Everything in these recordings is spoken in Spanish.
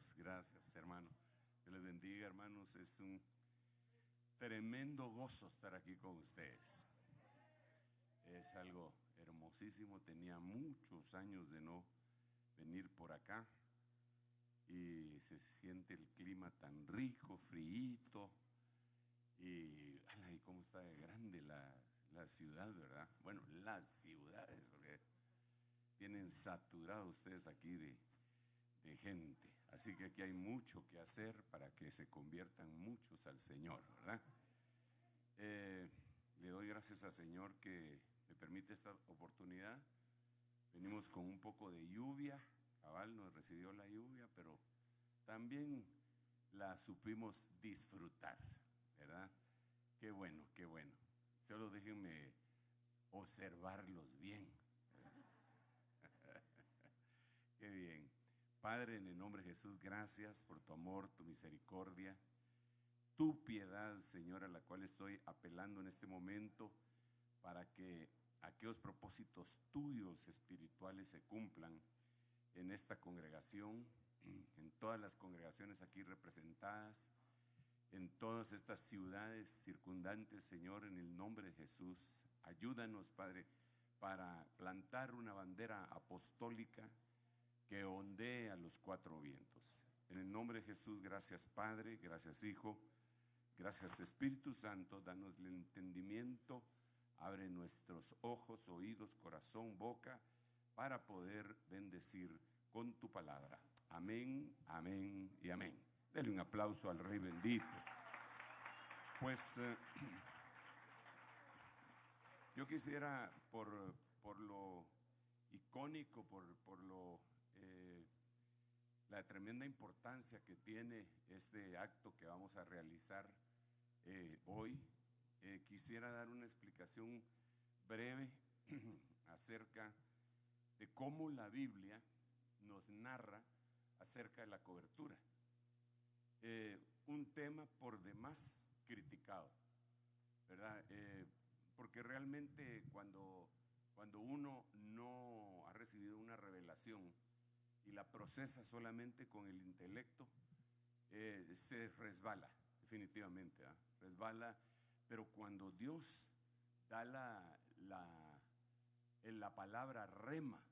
Dios, gracias hermano. Dios les bendiga, hermanos. Es un tremendo gozo estar aquí con ustedes. Es algo hermosísimo. Tenía muchos años de no venir por acá y se siente el clima tan rico, fríito. Y cómo está de grande la ciudad, ¿verdad? Bueno, las ciudades, porque tienen saturado ustedes aquí de gente. Así que aquí hay mucho que hacer para que se conviertan muchos al Señor, ¿verdad? Le doy gracias al Señor que me permite esta oportunidad. Venimos con un poco de lluvia, cabal nos recibió la lluvia, pero también la supimos disfrutar, ¿verdad? Qué bueno, qué bueno. Solo déjenme observarlos bien. Qué bien. Padre, en el nombre de Jesús, gracias por tu amor, tu misericordia, tu piedad, Señor, a la cual estoy apelando en este momento para que aquellos propósitos tuyos espirituales se cumplan en esta congregación, en todas las congregaciones aquí representadas, en todas estas ciudades circundantes, Señor, en el nombre de Jesús. Ayúdanos, Padre, para plantar una bandera apostólica que ondee a los cuatro vientos. En el nombre de Jesús, gracias Padre, gracias Hijo, gracias Espíritu Santo. Danos el entendimiento, abre nuestros ojos, oídos, corazón, boca, para poder bendecir con tu palabra. Amén, amén y amén. Denle un aplauso al Rey bendito. Pues yo quisiera, por lo icónico, por lo la tremenda importancia que tiene este acto que vamos a realizar hoy, quisiera dar una explicación breve acerca de cómo la Biblia nos narra acerca de la cobertura. Un tema por demás criticado, ¿verdad? Porque realmente cuando uno no ha recibido una revelación y la procesa solamente con el intelecto, se resbala, definitivamente, resbala. Pero cuando Dios da la palabra rema,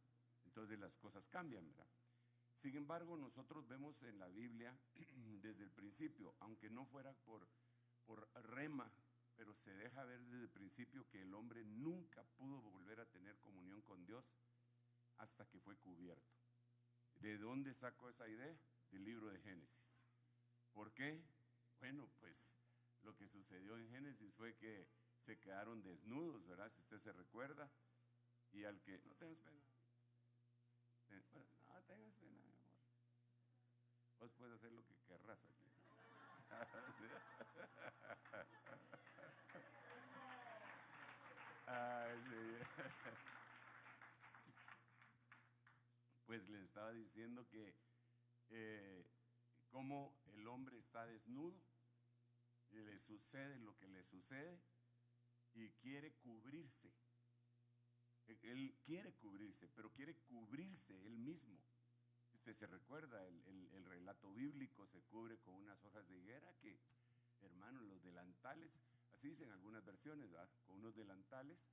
entonces las cosas cambian, ¿verdad? Sin embargo, nosotros vemos en la Biblia desde el principio, aunque no fuera por rema, pero se deja ver desde el principio que el hombre nunca pudo volver a tener comunión con Dios hasta que fue cubierto. ¿De dónde sacó esa idea? Del libro de Génesis. ¿Por qué? Bueno, pues lo que sucedió en Génesis fue que se quedaron desnudos, ¿verdad? Si usted se recuerda. Y al que, no tengas pena. No tengas pena, mi amor. Vos puedes hacer lo que querrás aquí. Ay, sí. Pues le estaba diciendo que como el hombre está desnudo y le sucede lo que le sucede y quiere cubrirse. Él quiere cubrirse, pero quiere cubrirse él mismo. Usted se recuerda, el relato bíblico se cubre con unas hojas de higuera que, hermano, los delantales, así dicen algunas versiones, ¿verdad? Con unos delantales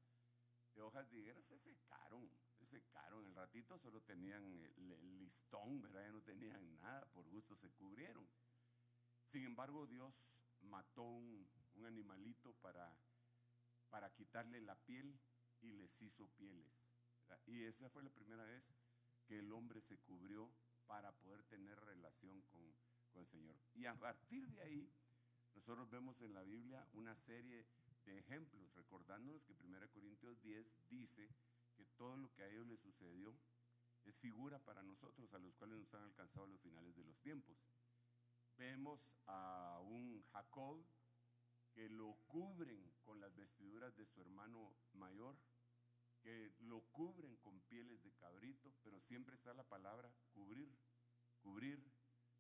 de hojas de higuera se secaron. El ratito solo tenían el listón, ¿verdad? Ya no tenían nada, por gusto se cubrieron. Sin embargo, Dios mató un animalito para quitarle la piel y les hizo pieles, ¿verdad? Y esa fue la primera vez que el hombre se cubrió para poder tener relación con el Señor. Y a partir de ahí, nosotros vemos en la Biblia una serie de ejemplos, recordándonos que 1 Corintios 10 dice que todo lo que a ellos les sucedió es figura para nosotros, a los cuales nos han alcanzado los finales de los tiempos. Vemos a un Jacob que lo cubren con las vestiduras de su hermano mayor, que lo cubren con pieles de cabrito, pero siempre está la palabra cubrir, cubrir,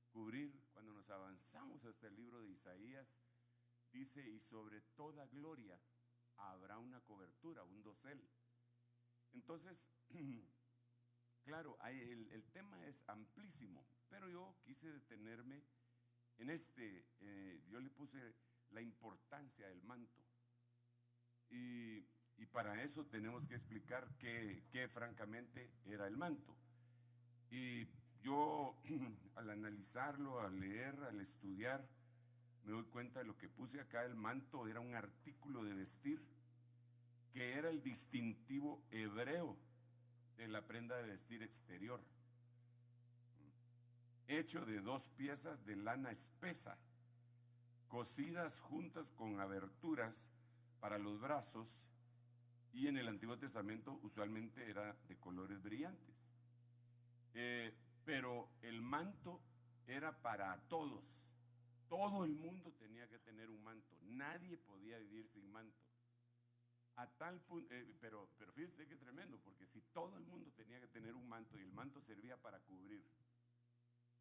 cubrir. Cuando nos avanzamos hasta el libro de Isaías, dice: y sobre toda gloria habrá una cobertura, un dosel. Entonces, claro, el tema es amplísimo, pero yo quise detenerme en yo le puse la importancia del manto. Y para eso tenemos que explicar qué francamente era el manto. Y yo al analizarlo, al leer, al estudiar, me doy cuenta de lo que puse acá. El manto era un artículo de vestir que era el distintivo hebreo de la prenda de vestir exterior, hecho de 2 piezas de lana espesa, cosidas juntas con aberturas para los brazos, y en el Antiguo Testamento usualmente era de colores brillantes. Pero el manto era para todos. Todo el mundo tenía que tener un manto. Nadie podía vivir sin manto. A tal punto, pero fíjese qué tremendo, porque si todo el mundo tenía que tener un manto, y el manto servía para cubrir,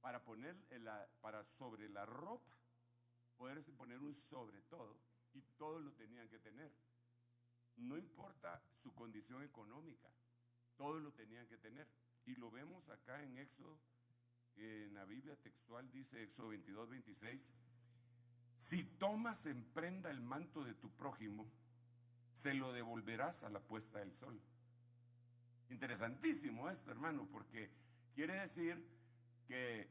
para poner para sobre la ropa, poderse poner un sobre todo, y todos lo tenían que tener. No importa su condición económica, todos lo tenían que tener. Y lo vemos acá en Éxodo, en la Biblia textual dice Éxodo 22, 26, si tomas en prenda el manto de tu prójimo, se lo devolverás a la puesta del sol. Interesantísimo esto, hermano, porque quiere decir que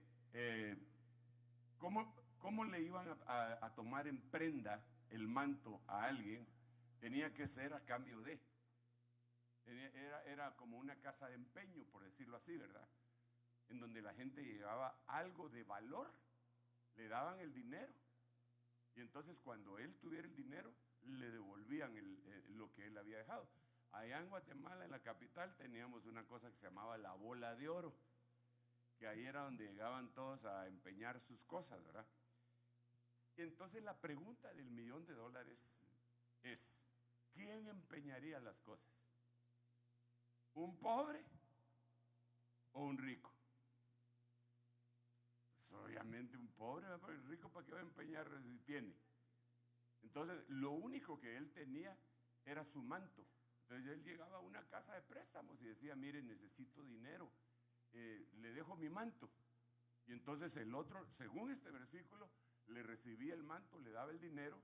¿cómo le iban a tomar en prenda el manto a alguien? Tenía que ser a cambio de. Era como una casa de empeño, por decirlo así, ¿verdad? En donde la gente llevaba algo de valor, le daban el dinero, y entonces cuando él tuviera el dinero, le devolvían lo que él había dejado. Allá en Guatemala, en la capital, teníamos una cosa que se llamaba la bola de oro, que ahí era donde llegaban todos a empeñar sus cosas, ¿verdad? Y entonces la pregunta del $1.000.000 es, ¿quién empeñaría las cosas? ¿Un pobre o un rico? Pues obviamente un pobre, pero el rico ¿para qué va a empeñar si tiene? Entonces lo único que él tenía era su manto. Entonces él llegaba a una casa de préstamos y decía, mire, necesito dinero, le dejo mi manto. Y entonces el otro, según este versículo, le recibía el manto, le daba el dinero,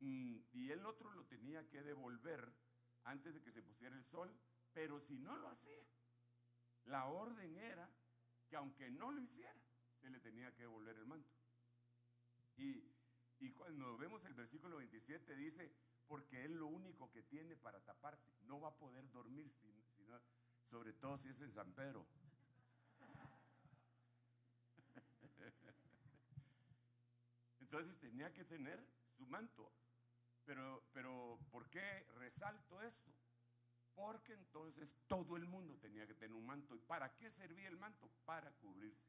y el otro lo tenía que devolver antes de que se pusiera el sol. Pero si no lo hacía, la orden era que aunque no lo hiciera, se le tenía que devolver el manto. Y cuando vemos el versículo 27 dice, porque él lo único que tiene para taparse, no va a poder dormir, sino, sobre todo si es en San Pedro. Entonces tenía que tener su manto. Pero ¿por qué resalto esto? Porque entonces todo el mundo tenía que tener un manto. ¿Y para qué servía el manto? Para cubrirse.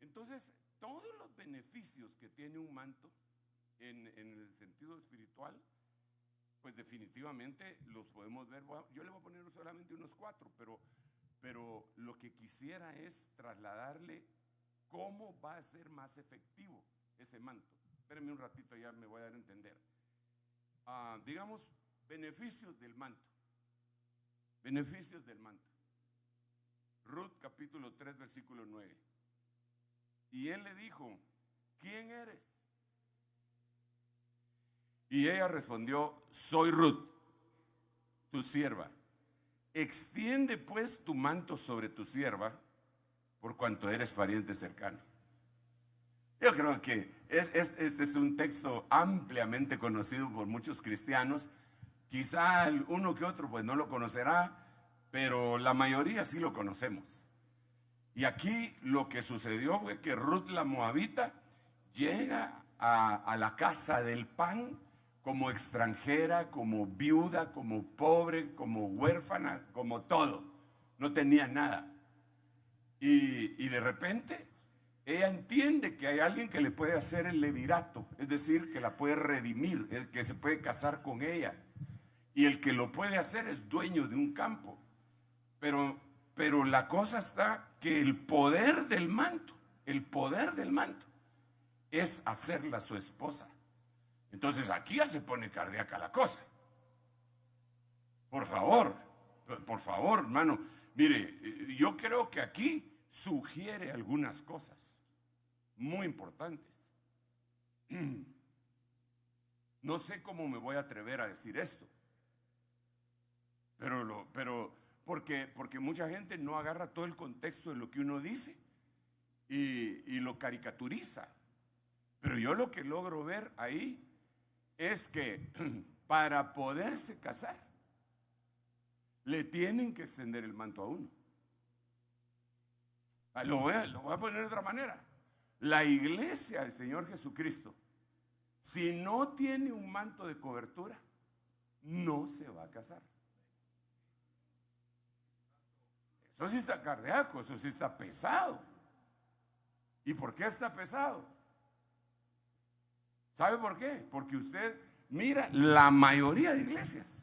Entonces, todos los beneficios que tiene un manto en el sentido espiritual, pues definitivamente los podemos ver. Yo le voy a poner solamente unos 4, pero lo que quisiera es trasladarle cómo va a ser más efectivo ese manto. Espérenme un ratito, ya me voy a dar a entender. Digamos, beneficios del manto. Beneficios del manto. Ruth capítulo 3 versículo 9. Y él le dijo, ¿quién eres? Y ella respondió, soy Ruth, tu sierva. Extiende pues tu manto sobre tu sierva, por cuanto eres pariente cercano. Yo creo que este es un texto ampliamente conocido por muchos cristianos. Quizá uno que otro pues no lo conocerá, pero la mayoría sí lo conocemos. Y aquí lo que sucedió fue que Ruth la moabita llega a la casa del pan como extranjera, como viuda, como pobre, como huérfana, como todo. No tenía nada. Y de repente ella entiende que hay alguien que le puede hacer el levirato, es decir, que la puede redimir, el que se puede casar con ella. Y el que lo puede hacer es dueño de un campo. Pero la cosa está que el poder del manto es hacerla su esposa. Entonces aquí ya se pone cardíaca la cosa. Por favor, hermano, Mire, yo creo que aquí sugiere algunas cosas muy importantes. No sé cómo me voy a atrever a decir esto, pero porque mucha gente no agarra todo el contexto de lo que uno dice y lo caricaturiza. Pero yo lo que logro ver ahí es que para poderse casar le tienen que extender el manto a uno. Lo voy a poner de otra manera. La iglesia del Señor Jesucristo, si no tiene un manto de cobertura, no se va a casar. Eso sí está cardíaco, eso sí está pesado. ¿Y por qué está pesado? ¿Sabe por qué? Porque usted mira la mayoría de iglesias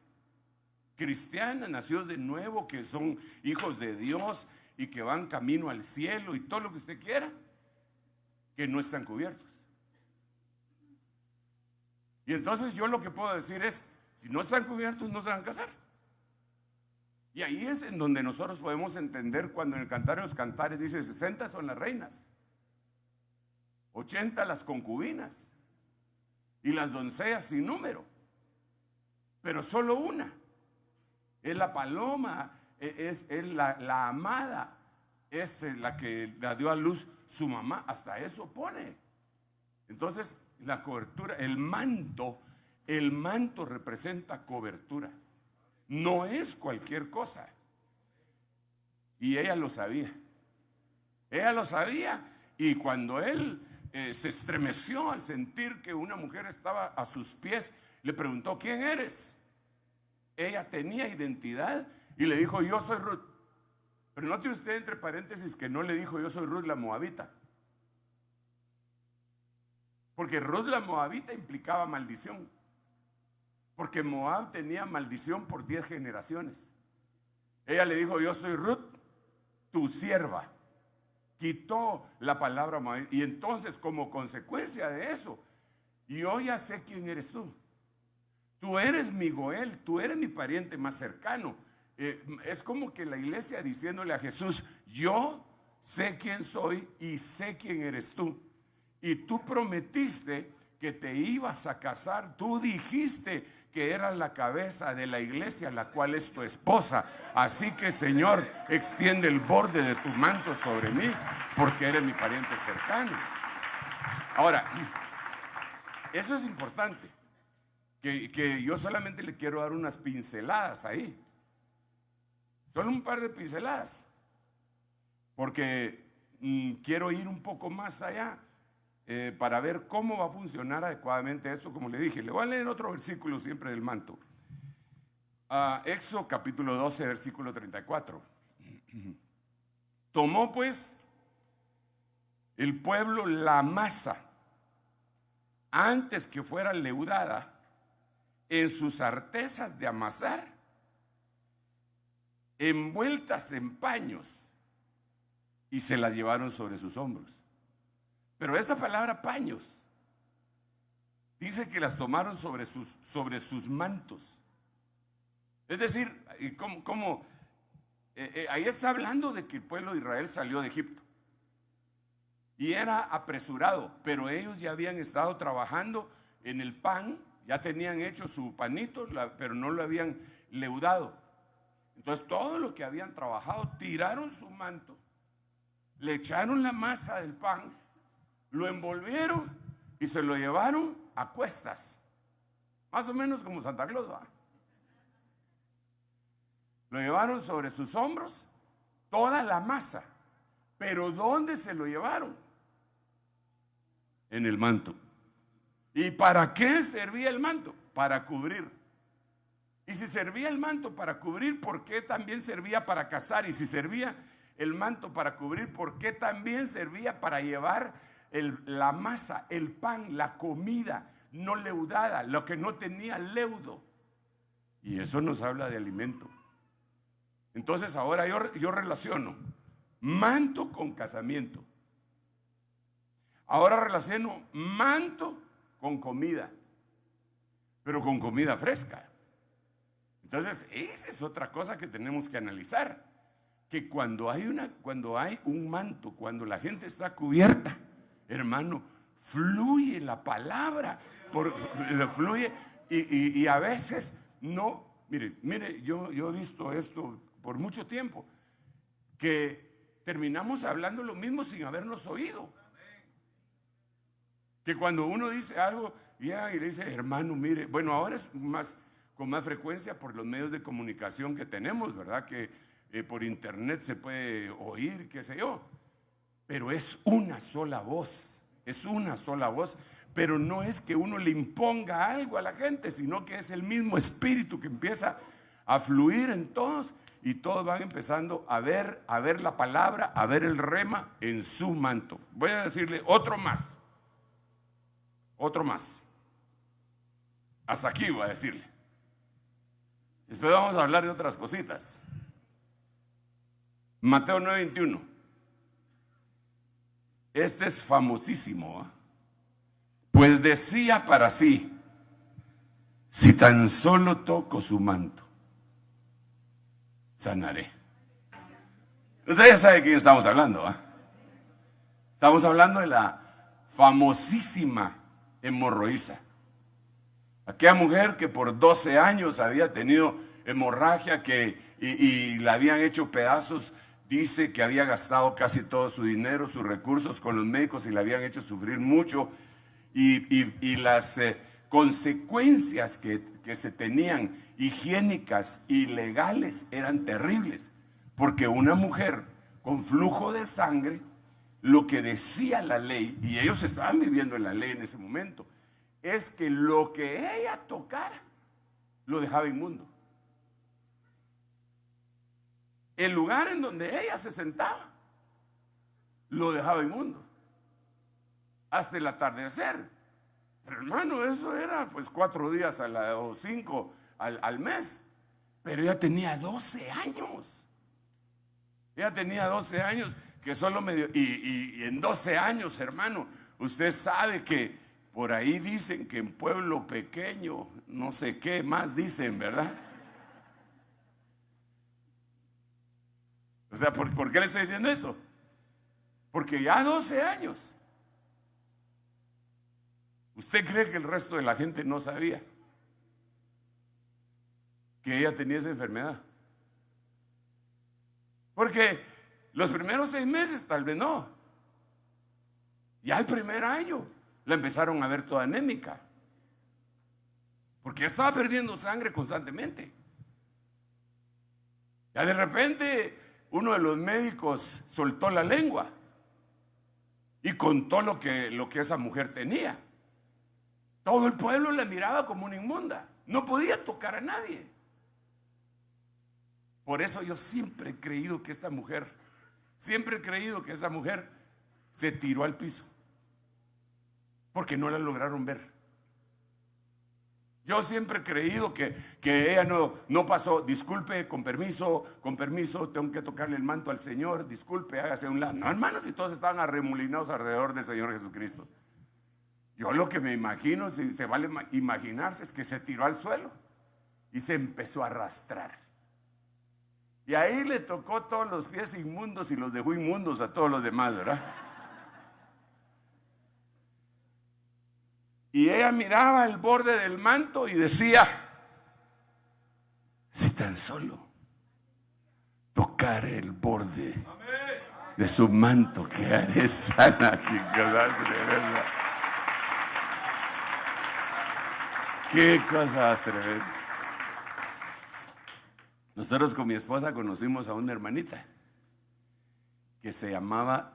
cristianas, nacidos de nuevo, que son hijos de Dios y que van camino al cielo y todo lo que usted quiera, que no están cubiertos. Y entonces yo lo que puedo decir es, si no están cubiertos, no se van a casar. Y ahí es en donde nosotros podemos entender cuando en el Cantar de los Cantares dice 60 son las reinas, 80 las concubinas y las doncellas sin número, pero solo una es la paloma, es la amada, es la que la dio a luz su mamá. Hasta eso pone. Entonces la cobertura, el manto representa cobertura, no es cualquier cosa. Y ella lo sabía, y cuando él se estremeció al sentir que una mujer estaba a sus pies, le preguntó: ¿quién eres? Ella tenía identidad y le dijo: yo soy Ruth. Pero note usted entre paréntesis que no le dijo: yo soy Ruth la Moabita, porque Ruth la Moabita implicaba maldición, porque Moab tenía maldición por 10 generaciones. Ella le dijo: yo soy Ruth, tu sierva. Quitó la palabra Moab. Y entonces, como consecuencia de eso, yo ya sé quién eres tú. Tú eres mi Goel, tú eres mi pariente más cercano. Es como que la iglesia diciéndole a Jesús: yo sé quién soy y sé quién eres tú. Y tú prometiste que te ibas a casar. Tú dijiste que eras la cabeza de la iglesia, la cual es tu esposa. Así que, Señor, extiende el borde de tu manto sobre mí, porque eres mi pariente cercano. Ahora, eso es importante. Que yo solamente le quiero dar unas pinceladas ahí, solo un par de pinceladas, porque quiero ir un poco más allá para ver cómo va a funcionar adecuadamente esto. Como le dije, le voy a leer otro versículo siempre del manto. Éxodo capítulo 12, versículo 34. Tomó pues el pueblo la masa antes que fuera leudada en sus artesas de amasar, envueltas en paños, y se la llevaron sobre sus hombros. Pero esta palabra paños dice que las tomaron sobre sus mantos. Es decir, ahí está hablando de que el pueblo de Israel salió de Egipto y era apresurado, pero ellos ya habían estado trabajando en el pan. Ya tenían hecho su panito, pero no lo habían leudado. Entonces todo lo que habían trabajado, tiraron su manto, le echaron la masa del pan, lo envolvieron y se lo llevaron a cuestas. Más o menos como Santa Claus, ¿va? Lo llevaron sobre sus hombros, toda la masa. Pero ¿dónde se lo llevaron? En el manto. ¿Y para qué servía el manto? Para cubrir. Y si servía el manto para cubrir, ¿por qué también servía para cazar? Y si servía el manto para cubrir, ¿por qué también servía para llevar la masa, el pan, la comida no leudada, lo que no tenía leudo? Y eso nos habla de alimento. Entonces ahora yo relaciono manto con casamiento. Ahora relaciono manto con comida, pero con comida fresca. Entonces esa es otra cosa que tenemos que analizar, que cuando hay un manto, cuando la gente está cubierta, hermano, fluye la palabra, fluye y a veces no. Mire, yo he visto esto por mucho tiempo, que terminamos hablando lo mismo sin habernos oído. Que cuando uno dice algo y le dice, hermano, mire, bueno, ahora es con más frecuencia por los medios de comunicación que tenemos, ¿verdad? Que por internet se puede oír, qué sé yo, pero es una sola voz, pero no es que uno le imponga algo a la gente, sino que es el mismo espíritu que empieza a fluir en todos y todos van empezando a ver la palabra, a ver el rema en su manto. Voy a decirle otro más. Hasta aquí voy a decirle. Después vamos a hablar de otras cositas. Mateo 9:21. Este es famosísimo, ¿eh? Pues decía para sí, si tan solo toco su manto, sanaré. Usted ya sabe de quién estamos hablando, ¿eh? Estamos hablando de la famosísima hemorroísa. Aquella mujer que por 12 años había tenido hemorragia y la habían hecho pedazos. Dice que había gastado casi todo su dinero, sus recursos con los médicos y la habían hecho sufrir mucho. Y las consecuencias que se tenían higiénicas y legales eran terribles. Porque una mujer con flujo de sangre, lo que decía la ley, y ellos estaban viviendo en la ley en ese momento, es que lo que ella tocara lo dejaba inmundo. El lugar en donde ella se sentaba lo dejaba inmundo hasta el atardecer. Pero hermano, eso era pues 4 días o 5 al mes. Pero ella tenía 12 años. Ella tenía 12 años que solo medio. Y en 12 años, hermano, usted sabe que por ahí dicen que en pueblo pequeño, no sé qué más dicen, ¿verdad? O sea, ¿por qué le estoy diciendo esto? Porque ya 12 años. ¿Usted cree que el resto de la gente no sabía que ella tenía esa enfermedad? Porque los primeros 6 meses tal vez no. Ya el primer año la empezaron a ver toda anémica. Porque estaba perdiendo sangre constantemente. Ya de repente uno de los médicos soltó la lengua y contó lo que esa mujer tenía. Todo el pueblo la miraba como una inmunda. No podía tocar a nadie. Por eso yo siempre he creído que esta mujer se tiró al piso. Porque no la lograron ver. Yo siempre he creído que ella no pasó. Disculpe, con permiso, tengo que tocarle el manto al Señor. Disculpe, hágase a un lado. No, hermanos, si todos estaban arremolinados alrededor del Señor Jesucristo. Yo lo que me imagino, si se vale imaginarse, es que se tiró al suelo y se empezó a arrastrar. Y ahí le tocó todos los pies inmundos y los dejó inmundos a todos los demás, ¿verdad? Y ella miraba el borde del manto y decía, si tan solo tocar el borde de su manto, quedaré sana. Qué cosa tremenda. Nosotros con mi esposa conocimos a una hermanita que se llamaba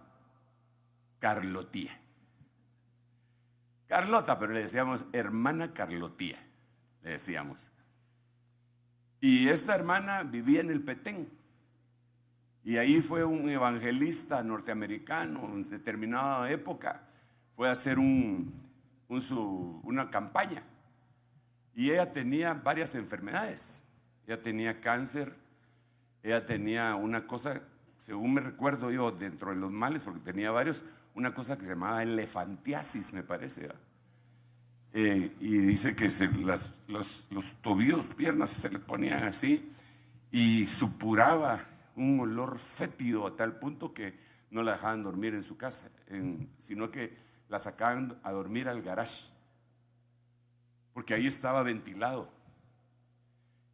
Carlotía. Carlota, pero le decíamos hermana Carlotía, le decíamos. Y esta hermana vivía en el Petén. Y ahí fue un evangelista norteamericano en determinada época. Fue a hacer una campaña. Y ella tenía varias enfermedades. Ella tenía cáncer. Ella tenía una cosa, según me recuerdo yo, dentro de los males, porque tenía varios, una cosa que se llamaba elefantiasis, me parece. Y dice que los tobillos, piernas se le ponían así y supuraba un olor fétido a tal punto que no la dejaban dormir en su casa, sino que la sacaban a dormir al garage, porque ahí estaba ventilado.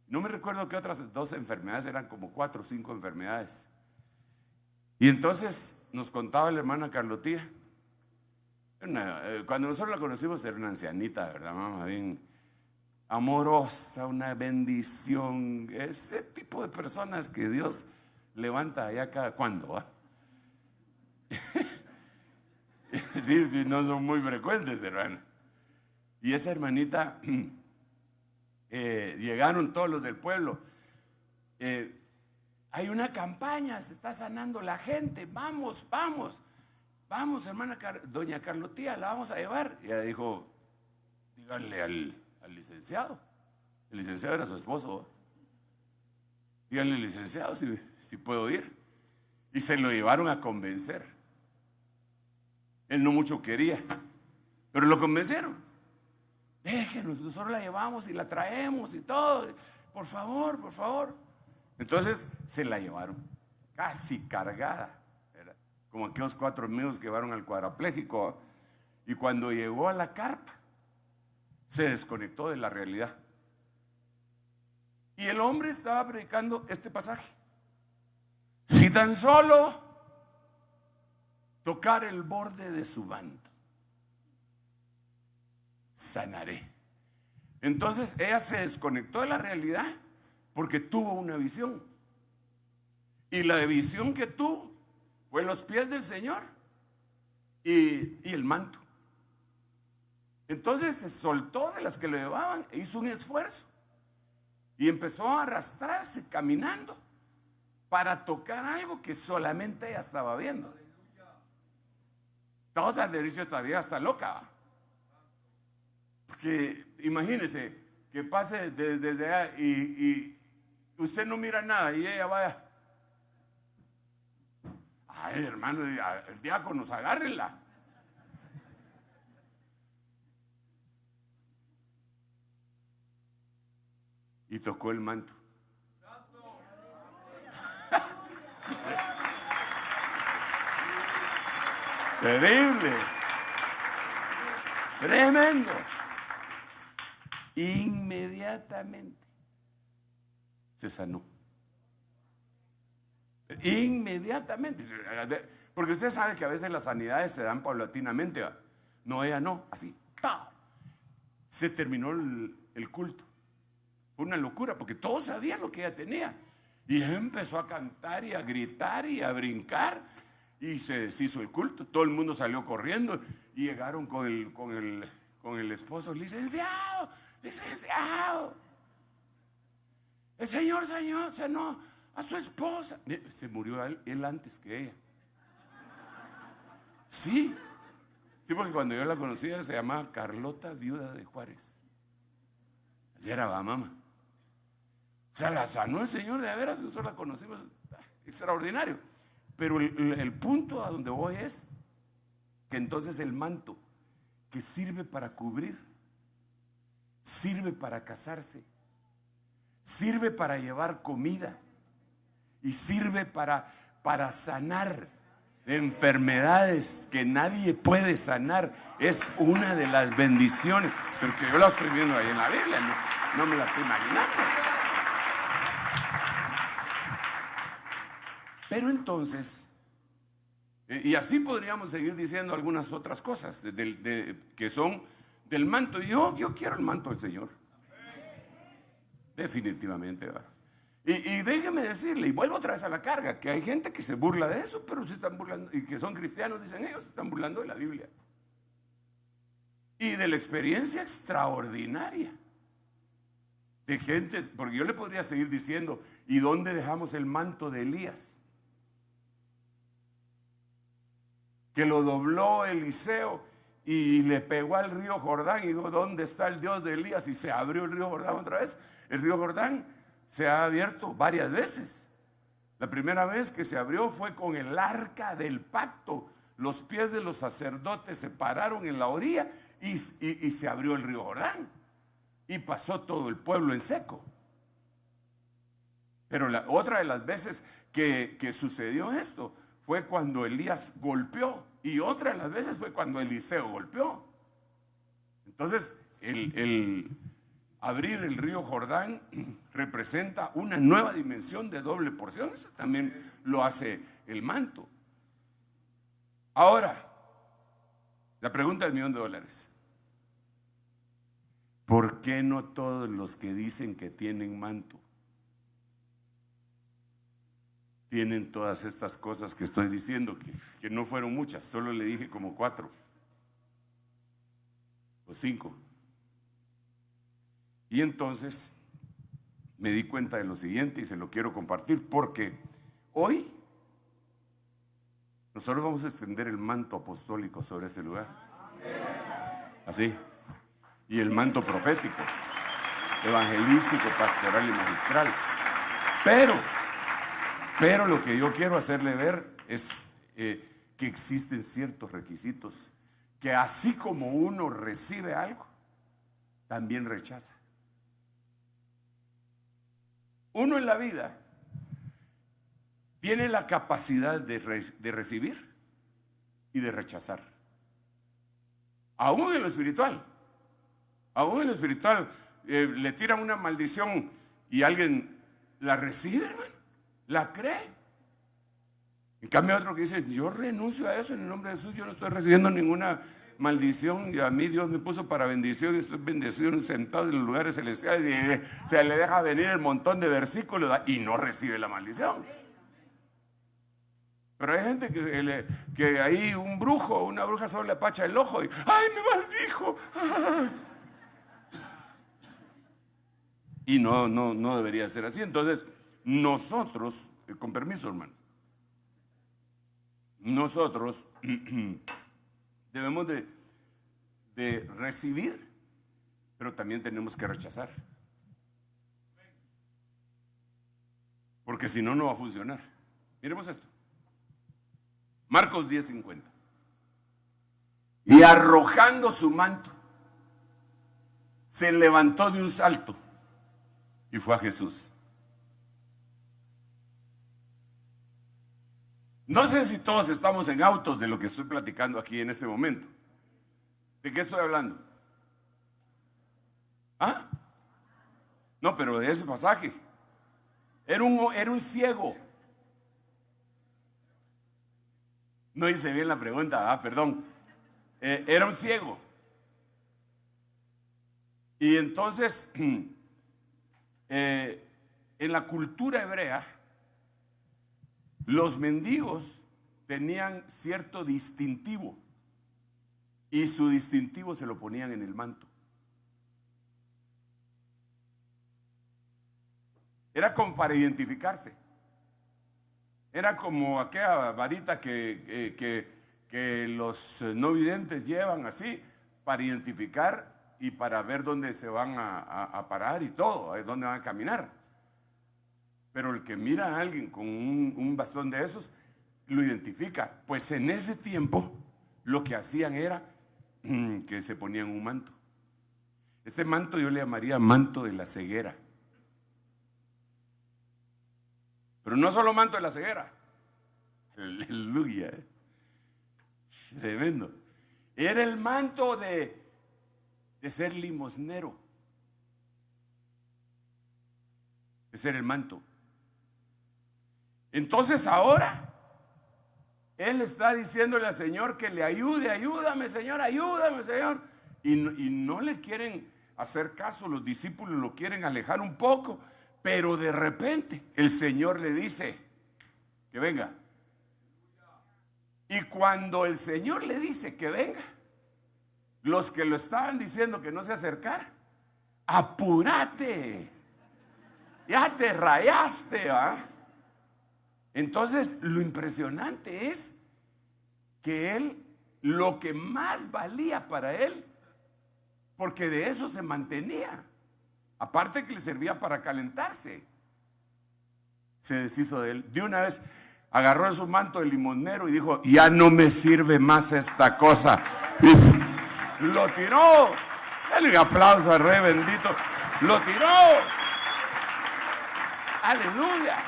No me recuerdo qué otras 2 enfermedades, eran como 4 o 5 enfermedades. Y entonces nos contaba la hermana Carlotía, cuando nosotros la conocimos era una ancianita, ¿verdad, mamá? Bien amorosa, una bendición, ese tipo de personas que Dios levanta allá cada cuando, ¿va? Sí, no son muy frecuentes, hermano. Y esa hermanita, llegaron todos los del pueblo. Hay una campaña, se está sanando la gente, vamos, vamos, vamos, hermana doña Carlotía, la vamos a llevar. Y ella dijo, díganle al licenciado. El licenciado era su esposo, ¿va? Díganle al licenciado si puedo ir. Y se lo llevaron a convencer. Él no mucho quería, pero lo convencieron. Déjenos, nosotros la llevamos y la traemos y todo. Por favor, por favor. Entonces se la llevaron, casi cargada, ¿verdad? Como aquellos 4 amigos que llevaron al cuadrapléjico, ¿va? Y cuando llegó a la carpa, se desconectó de la realidad. Y el hombre estaba predicando este pasaje: si tan solo tocar el borde de su manto, sanaré. Entonces ella se desconectó de la realidad porque tuvo una visión. Y la visión que tuvo fue los pies del Señor y el manto. Entonces se soltó de las que lo llevaban e hizo un esfuerzo y empezó a arrastrarse caminando para tocar algo que solamente ella estaba viendo. Todos al derecho esta vida está loca, ¿va? Porque imagínese que pase desde allá y usted no mira nada y ella vaya. Ay, hermano, el diácono, agárrenla. Y tocó el manto. Terrible. Tremendo. Inmediatamente se sanó. Inmediatamente. Porque usted sabe que a veces las sanidades se dan paulatinamente, ¿va? No, ella no, así. ¡Pau! Se terminó el culto. Fue una locura porque todos sabían lo que ella tenía. Y ella empezó a cantar y a gritar y a brincar. Y se deshizo el culto. Todo el mundo salió corriendo. Y llegaron con el esposo. Licenciado, licenciado, el señor sanó a su esposa. Se murió él antes que ella. Sí, porque cuando yo la conocía se llamaba Carlota, viuda de Juárez. Así era, va, mamá. O sea, la sanó el Señor, de veras, nosotros la conocimos, extraordinario. Pero el punto a donde voy es que entonces el manto que sirve para cubrir, sirve para casarse, sirve para llevar comida y sirve para sanar enfermedades que nadie puede sanar. Es una de las bendiciones, pero que yo la estoy viendo ahí en la Biblia, no me la estoy imaginando. Pero entonces, y así podríamos seguir diciendo algunas otras cosas que son del manto. Yo quiero el manto del Señor, definitivamente, ¿verdad? Y déjeme decirle, y vuelvo otra vez a la carga, que hay gente que se burla de eso, pero se están burlando, y que son cristianos, dicen ellos, se están burlando de la Biblia y de la experiencia extraordinaria de gente. Porque yo le podría seguir diciendo, ¿y dónde dejamos el manto de Elías? Que lo dobló Eliseo y le pegó al río Jordán y dijo, ¿dónde está el Dios de Elías? Y se abrió el río Jordán otra vez. El río Jordán se ha abierto varias veces. La primera vez que se abrió fue con el arca del pacto. Los pies de los sacerdotes se pararon en la orilla y se abrió el río Jordán y pasó todo el pueblo en seco. Pero otra de las veces que sucedió esto fue cuando Elías golpeó, y otra de las veces fue cuando Eliseo golpeó. Entonces, el abrir el río Jordán representa una nueva dimensión de doble porción. Eso también lo hace el manto. Ahora, la pregunta del $1,000,000. ¿Por qué no todos los que dicen que tienen manto tienen todas estas cosas que estoy diciendo? Que no fueron muchas, solo le dije como 4 o 5. Y entonces me di cuenta de lo siguiente y se lo quiero compartir, porque hoy nosotros vamos a extender el manto apostólico sobre ese lugar. Así. Y el manto profético, evangelístico, pastoral y magistral. Pero lo que yo quiero hacerle ver es que existen ciertos requisitos que, así como uno recibe algo, también rechaza. Uno en la vida tiene la capacidad de recibir y de rechazar. Aún en lo espiritual. Aún en lo espiritual, le tiran una maldición y alguien la recibe, hermano, la cree. En cambio, otro que dice: yo renuncio a eso en el nombre de Jesús, yo no estoy recibiendo ninguna maldición, y a mí Dios me puso para bendición, y estoy bendecido sentado en los lugares celestiales, y se le deja venir el montón de versículos y no recibe la maldición. Pero hay gente que ahí un brujo o una bruja solo le pacha el ojo y ¡ay, me maldijo! Y no debería ser así. Entonces, nosotros, con permiso, hermano, nosotros debemos de recibir, pero también tenemos que rechazar. Porque si no, no va a funcionar. Miremos esto. Marcos 10:50. Y arrojando su manto, se levantó de un salto y fue a Jesús. No sé si todos estamos en autos de lo que estoy platicando aquí en este momento. ¿De qué estoy hablando? ¿Ah? No, pero de ese pasaje. Era un ciego. No hice bien la pregunta, perdón. Era un ciego. Y entonces, en la cultura hebrea, los mendigos tenían cierto distintivo, y su distintivo se lo ponían en el manto. Era como para identificarse. Era como aquella varita que los no videntes llevan así para identificar y para ver dónde se van a parar y todo, dónde van a caminar. Pero el que mira a alguien con un bastón de esos, lo identifica. Pues en ese tiempo lo que hacían era que se ponían un manto. Este manto yo le llamaría manto de la ceguera. Pero no solo manto de la ceguera. Aleluya. Tremendo. Era el manto de ser limosnero. Ese era el manto. Entonces ahora él está diciéndole al Señor que le ayude. Ayúdame, Señor, ayúdame, Señor. Y no le quieren hacer caso. Los discípulos lo quieren alejar un poco. Pero de repente el Señor le dice que venga. Y cuando el Señor le dice que venga, los que lo estaban diciendo que no se acercara, apúrate, ya te rayaste, ¿va? Entonces lo impresionante es que él, lo que más valía para él, porque de eso se mantenía, aparte que le servía para calentarse, se deshizo de él. De una vez agarró en su manto de limonero y dijo: ya no me sirve más esta cosa. Y lo tiró. Dale un aplauso al Rey bendito. Lo tiró. Aleluya.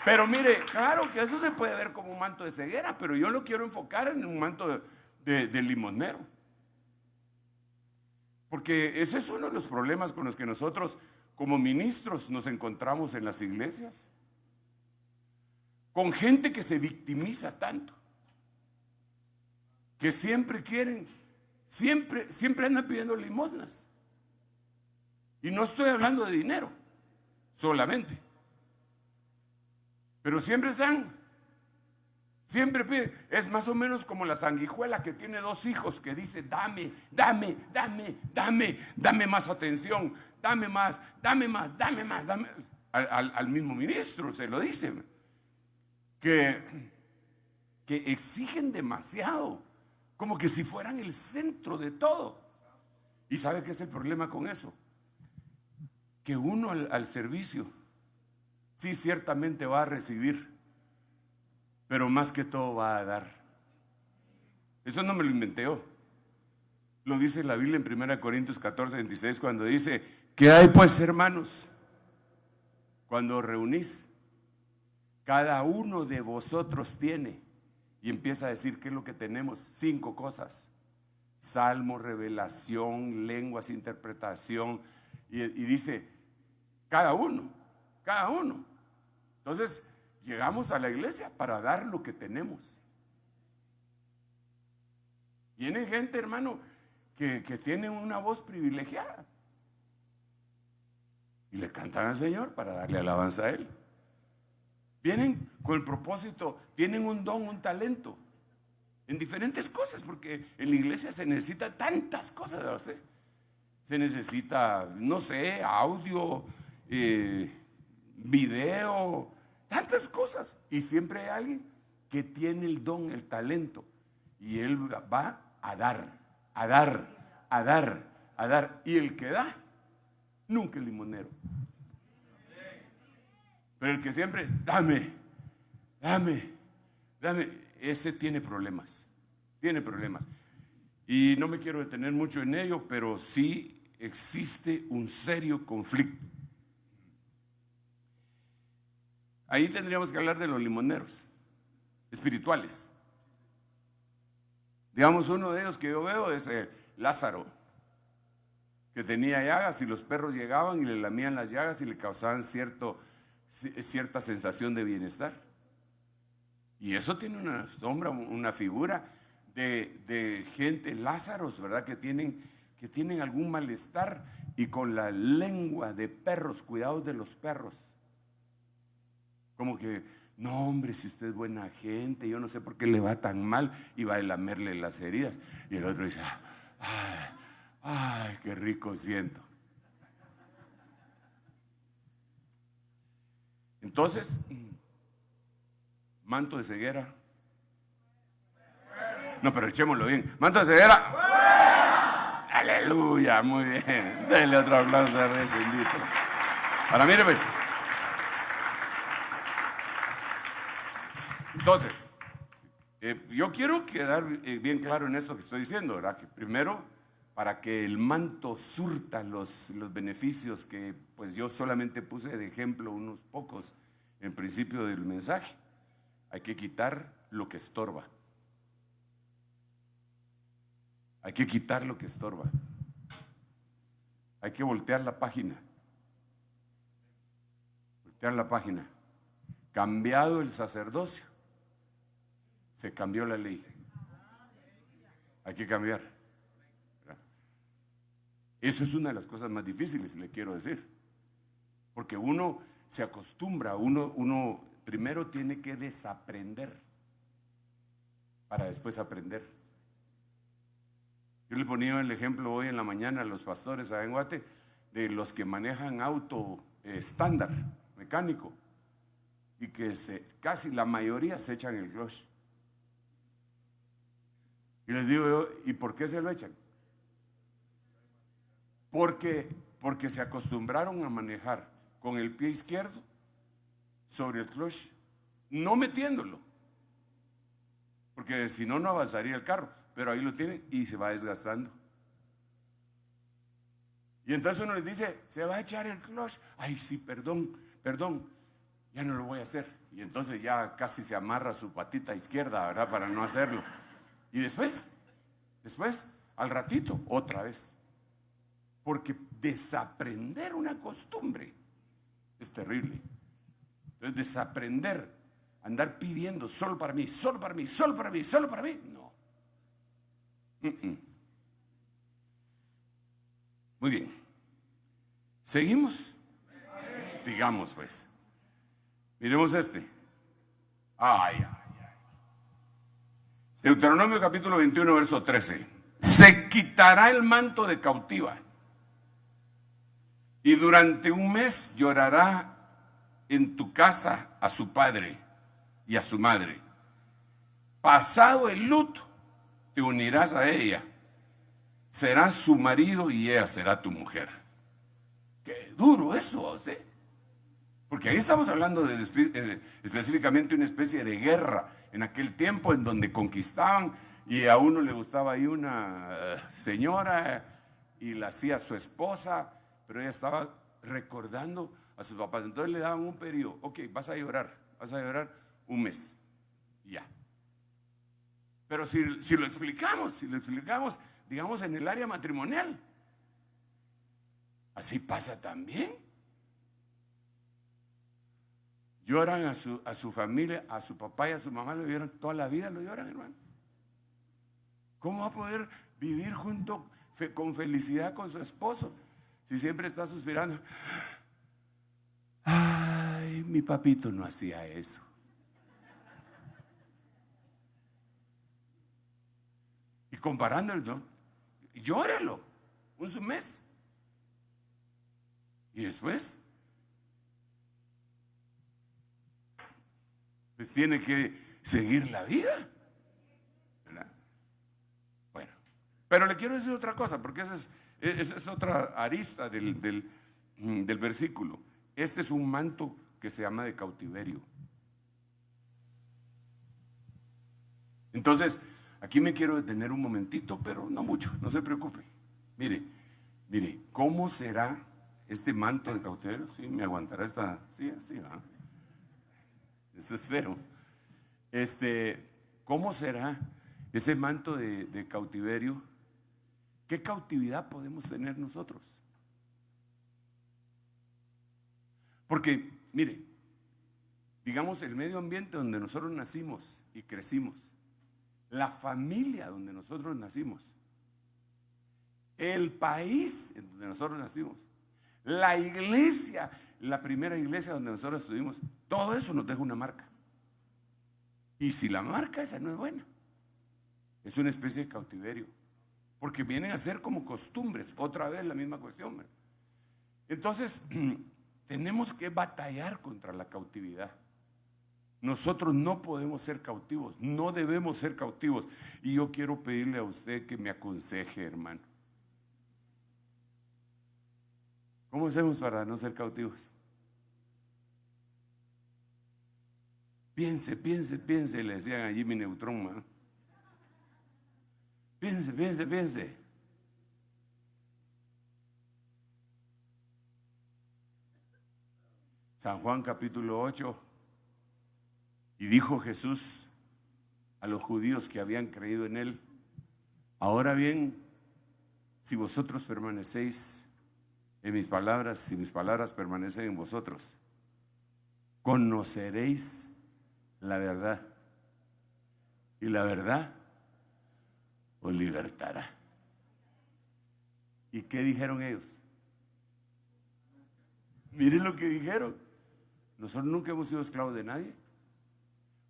Pero mire, claro que eso se puede ver como un manto de ceguera, pero yo lo quiero enfocar en un manto de limonero. Porque ese es uno de los problemas con los que nosotros como ministros nos encontramos en las iglesias. Con gente que se victimiza tanto, que siempre quieren, siempre andan pidiendo limosnas. Y no estoy hablando de dinero solamente, pero siempre piden. Es más o menos como la sanguijuela que tiene 2 hijos, que dice: dame más atención, dame más. Al mismo ministro se lo dice, que exigen demasiado, como que si fueran el centro de todo. ¿Y sabe qué es el problema con eso? Que uno al servicio sí ciertamente va a recibir, pero más que todo va a dar. Eso no me lo inventé yo, lo dice la Biblia en 1 Corintios 14, 26, cuando dice: ¿qué hay pues, hermanos? Cuando os reunís, cada uno de vosotros tiene, y empieza a decir qué es lo que tenemos: 5 cosas: salmo, revelación, lenguas, interpretación, y dice cada uno. Entonces llegamos a la iglesia para dar lo que tenemos. Viene gente, hermano, que tiene una voz privilegiada y le cantan al Señor para darle alabanza a Él. Vienen con el propósito, tienen un don, un talento en diferentes cosas, porque en la iglesia se necesita tantas cosas de usted. Se necesita, no sé, audio, video, tantas cosas. Y siempre hay alguien que tiene el don, el talento, y él va a dar. Y el que da, nunca es limonero. Pero el que siempre, dame, ese tiene problemas. Y no me quiero detener mucho en ello, pero sí existe un serio conflicto. Ahí tendríamos que hablar de los limoneros espirituales. Digamos, uno de ellos que yo veo es Lázaro, que tenía llagas y los perros llegaban y le lamían las llagas y le causaban cierta sensación de bienestar. Y eso tiene una sombra, una figura de gente, Lázaros, ¿verdad? Que tienen algún malestar, y con la lengua de perros, cuidados de los perros. Como que, no hombre, si usted es buena gente, yo no sé por qué le va tan mal, y va a lamerle las heridas. Y el otro dice: ay, qué rico siento. Entonces, manto de ceguera. No, pero echémoslo bien. Manto de ceguera. Aleluya, muy bien. Denle otro aplauso a Rey bendito. Ahora mire pues. Entonces, yo quiero quedar bien claro en esto que estoy diciendo, ¿verdad? Que primero, para que el manto surta los beneficios que pues yo solamente puse de ejemplo unos pocos en principio del mensaje, hay que quitar lo que estorba. Hay que quitar lo que estorba. Hay que voltear la página. Cambiado el sacerdocio, se cambió la ley. Hay que cambiar. Eso es una de las cosas más difíciles, le quiero decir. Porque uno se acostumbra, uno primero tiene que desaprender para después aprender. Yo le ponía el ejemplo hoy en la mañana a los pastores allá en Guate de los que manejan auto estándar, mecánico, y que casi la mayoría se echan el clutch. Y les digo yo, ¿y por qué se lo echan? Porque se acostumbraron a manejar con el pie izquierdo sobre el clutch, no metiéndolo, porque si no, no avanzaría el carro, pero ahí lo tienen y se va desgastando. Y entonces uno les dice: se va a echar el clutch. Ay, sí, perdón, ya no lo voy a hacer. Y entonces ya casi se amarra su patita izquierda, ¿verdad? Para no hacerlo. Y después, al ratito, otra vez. Porque desaprender una costumbre es terrible. Entonces, desaprender, andar pidiendo solo para mí, solo para mí, solo para mí, solo para mí, no. Muy bien. ¿Seguimos? Sigamos pues. Miremos este. Ay. Deuteronomio capítulo 21, verso 13. Se quitará el manto de cautiva y durante un mes llorará en tu casa a su padre y a su madre. Pasado el luto, te unirás a ella. Serás su marido y ella será tu mujer. Qué duro eso a usted. Porque ahí estamos hablando de específicamente una especie de guerra en aquel tiempo en donde conquistaban y a uno le gustaba ahí una señora y la hacía su esposa, pero ella estaba recordando a sus papás. Entonces le daban un periodo. Ok, vas a llorar un mes. Y ya. Pero si lo explicamos, digamos en el área matrimonial, así pasa también. Lloran a su familia, a su papá y a su mamá, lo lloran toda la vida, lo lloran, hermano. ¿Cómo va a poder vivir junto con felicidad con su esposo si siempre está suspirando? Ay, mi papito no hacía eso. Y comparándolo, ¿no? Llóralo un mes. Y después, pues tiene que seguir la vida, ¿verdad? Bueno, pero le quiero decir otra cosa, porque esa es otra arista del versículo. Este es un manto que se llama de cautiverio. Entonces, aquí me quiero detener un momentito, pero no mucho, no se preocupe. Mire, ¿cómo será este manto de cautiverio? Sí, me aguantará esta, sí, ¿verdad? Eso espero. ¿Cómo será ese manto de cautiverio? ¿Qué cautividad podemos tener nosotros? Porque, mire, digamos el medio ambiente donde nosotros nacimos y crecimos, la familia donde nosotros nacimos, el país en donde nosotros nacimos, la iglesia, la primera iglesia donde nosotros estuvimos, todo eso nos deja una marca. Y si la marca esa no es buena, es una especie de cautiverio, porque vienen a ser como costumbres, otra vez la misma cuestión. Entonces, tenemos que batallar contra la cautividad. Nosotros no podemos ser cautivos, no debemos ser cautivos. Y yo quiero pedirle a usted que me aconseje, hermano. ¿Cómo hacemos para no ser cautivos? Piense, le decían a Jimmy Neutron, ¿no? Piense. San Juan capítulo 8. Y dijo Jesús a los judíos que habían creído en él: ahora bien, si vosotros permanecéis en mis palabras, si mis palabras permanecen en vosotros, conoceréis la verdad, y la verdad os libertará. ¿Y qué dijeron ellos? Miren lo que dijeron: nosotros nunca hemos sido esclavos de nadie.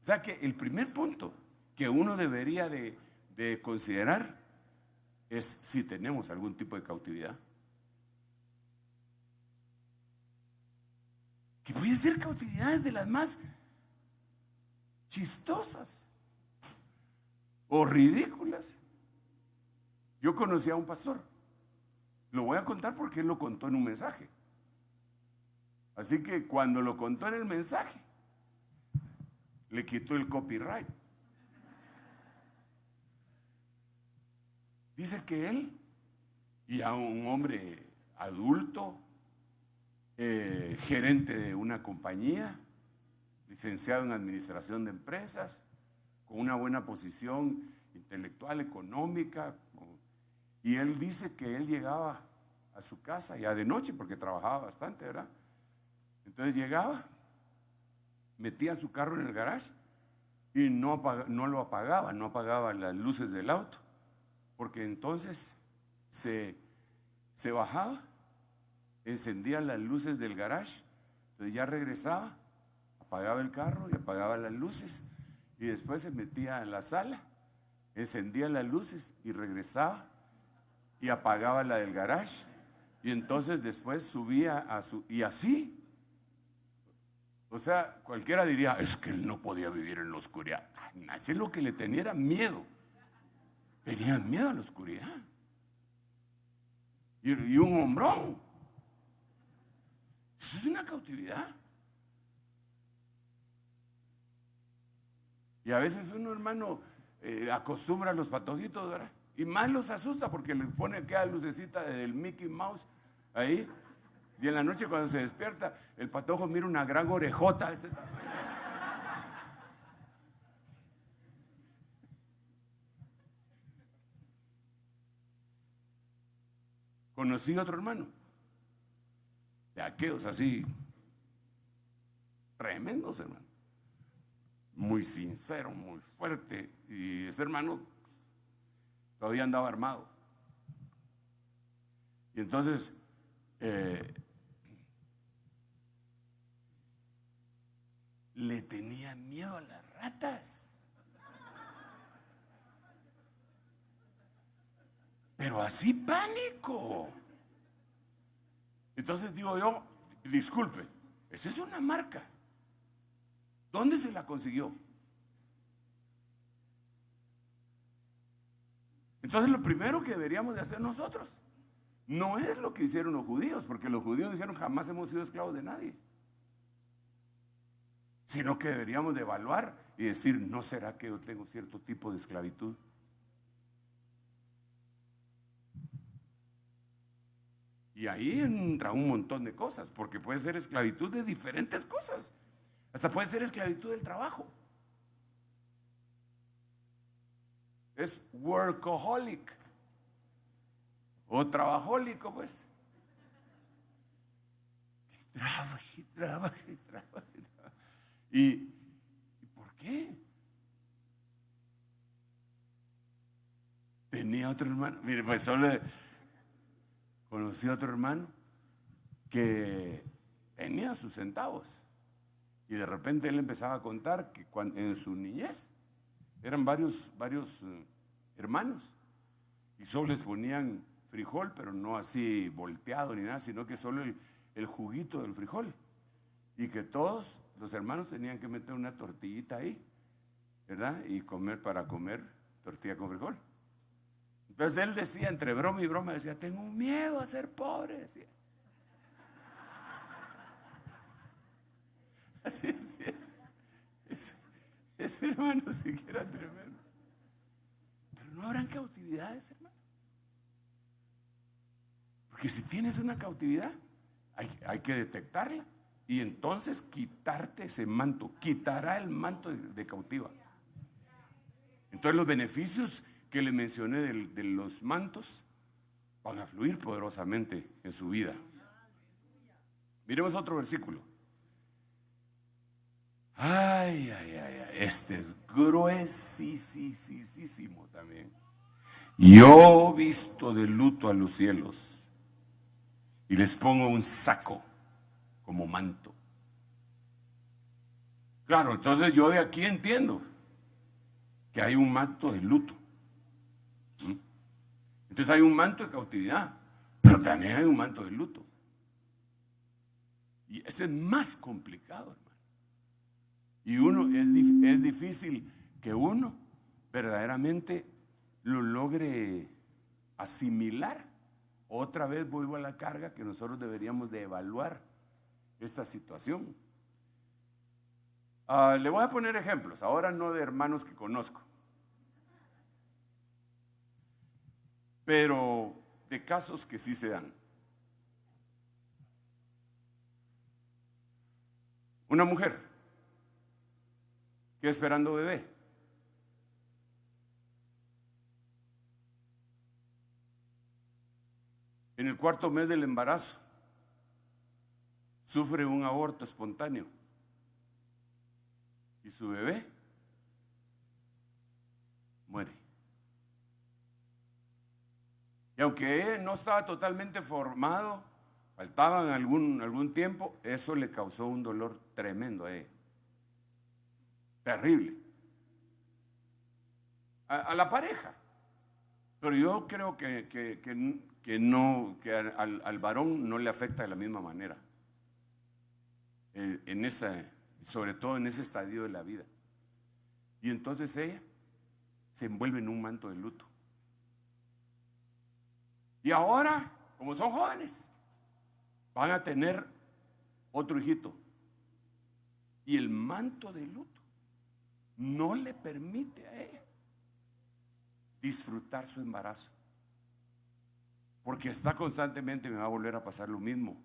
O sea que el primer punto que uno debería de considerar es si tenemos algún tipo de cautividad. Que pueden ser cautividades de las más chistosas o ridículas. Yo conocí a un pastor, lo voy a contar porque él lo contó en un mensaje. Así que cuando lo contó en el mensaje, le quitó el copyright. Dice que él, y a un hombre adulto, gerente de una compañía, licenciado en administración de empresas, con una buena posición intelectual, económica. Y él dice que él llegaba a su casa ya de noche, porque trabajaba bastante, ¿verdad? Entonces llegaba, metía su carro en el garage y no lo apagaba, no apagaba las luces del auto, porque entonces se bajaba, encendía las luces del garage, entonces ya regresaba, apagaba el carro y apagaba las luces, y después se metía en la sala, encendía las luces y regresaba y apagaba la del garage, y entonces después subía y así. O sea, cualquiera diría, es que él no podía vivir en la oscuridad. Así lo que le tenía era miedo. Tenía miedo a la oscuridad. Y un hombrón. Eso es una cautividad. Y a veces uno, hermano, acostumbra a los patojitos, ¿verdad? Y más los asusta porque le pone aquella lucecita del Mickey Mouse ahí. Y en la noche cuando se despierta, el patojo mira una gran orejota. Conocí a otro hermano, de aquellos así, tremendos hermano, muy sincero, muy fuerte. Y este hermano todavía andaba armado. Y entonces le tenía miedo a las ratas. Pero así pánico. Entonces digo yo, disculpe, esa es una marca. ¿Dónde se la consiguió? Entonces lo primero que deberíamos de hacer nosotros no es lo que hicieron los judíos, porque los judíos dijeron jamás hemos sido esclavos de nadie, sino que deberíamos de evaluar y decir, ¿no será que yo tengo cierto tipo de esclavitud? Y ahí entra un montón de cosas, porque puede ser esclavitud de diferentes cosas. Hasta puede ser esclavitud del trabajo. Es workaholic o trabajólico, pues. Trabaja. ¿Y por qué? Tenía otro hermano. Mire, pues solo conocí a otro hermano que tenía sus centavos. Y de repente él empezaba a contar que en su niñez eran varios hermanos. Y solo les ponían frijol, pero no así volteado ni nada, sino que solo el juguito del frijol. Y que todos los hermanos tenían que meter una tortillita ahí, ¿verdad? Y para comer tortilla con frijol. Entonces él decía, entre broma y broma, decía, tengo miedo a ser pobre, decía. Así decía. Ese hermano siquiera tremendo. Pero no habrán cautividades, hermano. Porque si tienes una cautividad, hay que detectarla. Y entonces quitarte ese manto, quitará el manto de cautiva. Entonces los beneficios que le mencioné de los mantos van a fluir poderosamente en su vida. Miremos otro versículo. Ay, este es gruesísimo también. Yo visto de luto a los cielos y les pongo un saco como manto. Claro, entonces yo de aquí entiendo que hay un manto de luto. Entonces hay un manto de cautividad, pero también hay un manto de luto. Y ese es más complicado, hermano. Y es difícil que uno verdaderamente lo logre asimilar. Otra vez vuelvo a la carga que nosotros deberíamos de evaluar esta situación. Le voy a poner ejemplos, ahora no de hermanos que conozco, pero de casos que sí se dan. Una mujer ¿Qué esperando bebé? En el 4º mes del embarazo sufre un aborto espontáneo y su bebé muere. Y aunque no estaba totalmente formado, faltaban algún tiempo, eso le causó un dolor tremendo a ella. Terrible. A la pareja. Pero yo creo que al varón no le afecta de la misma manera. Sobre todo en ese estadio de la vida. Y entonces ella se envuelve en un manto de luto. Y ahora, como son jóvenes, van a tener otro hijito. Y el manto de luto no le permite a ella disfrutar su embarazo. Porque está constantemente, me va a volver a pasar lo mismo.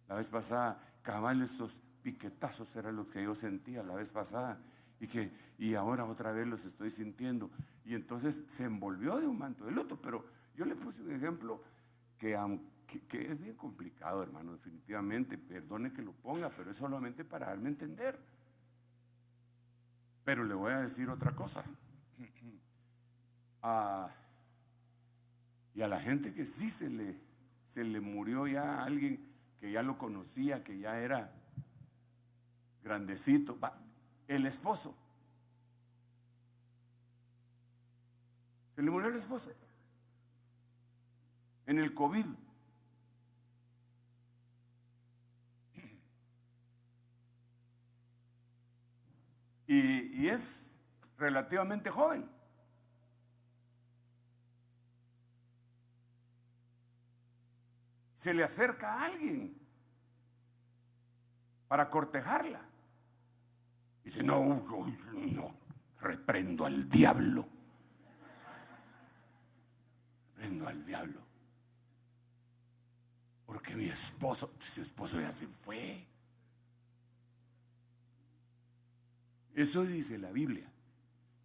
La vez pasada, cabal, estos piquetazos eran los que yo sentía la vez pasada. Y ahora otra vez los estoy sintiendo. Y entonces se envolvió de un manto de luto. Pero yo le puse un ejemplo que es bien complicado, hermano, definitivamente. Perdone que lo ponga, pero es solamente para darme a entender. Pero le voy a decir otra cosa. Y a la gente que sí se le murió ya a alguien que ya lo conocía, que ya era grandecito, el esposo. Se le murió el esposo en el COVID. Y es relativamente joven. Se le acerca a alguien para cortejarla. Dice, no, reprendo al diablo. Reprendo al diablo. Porque su esposo ya se fue. Eso dice la Biblia.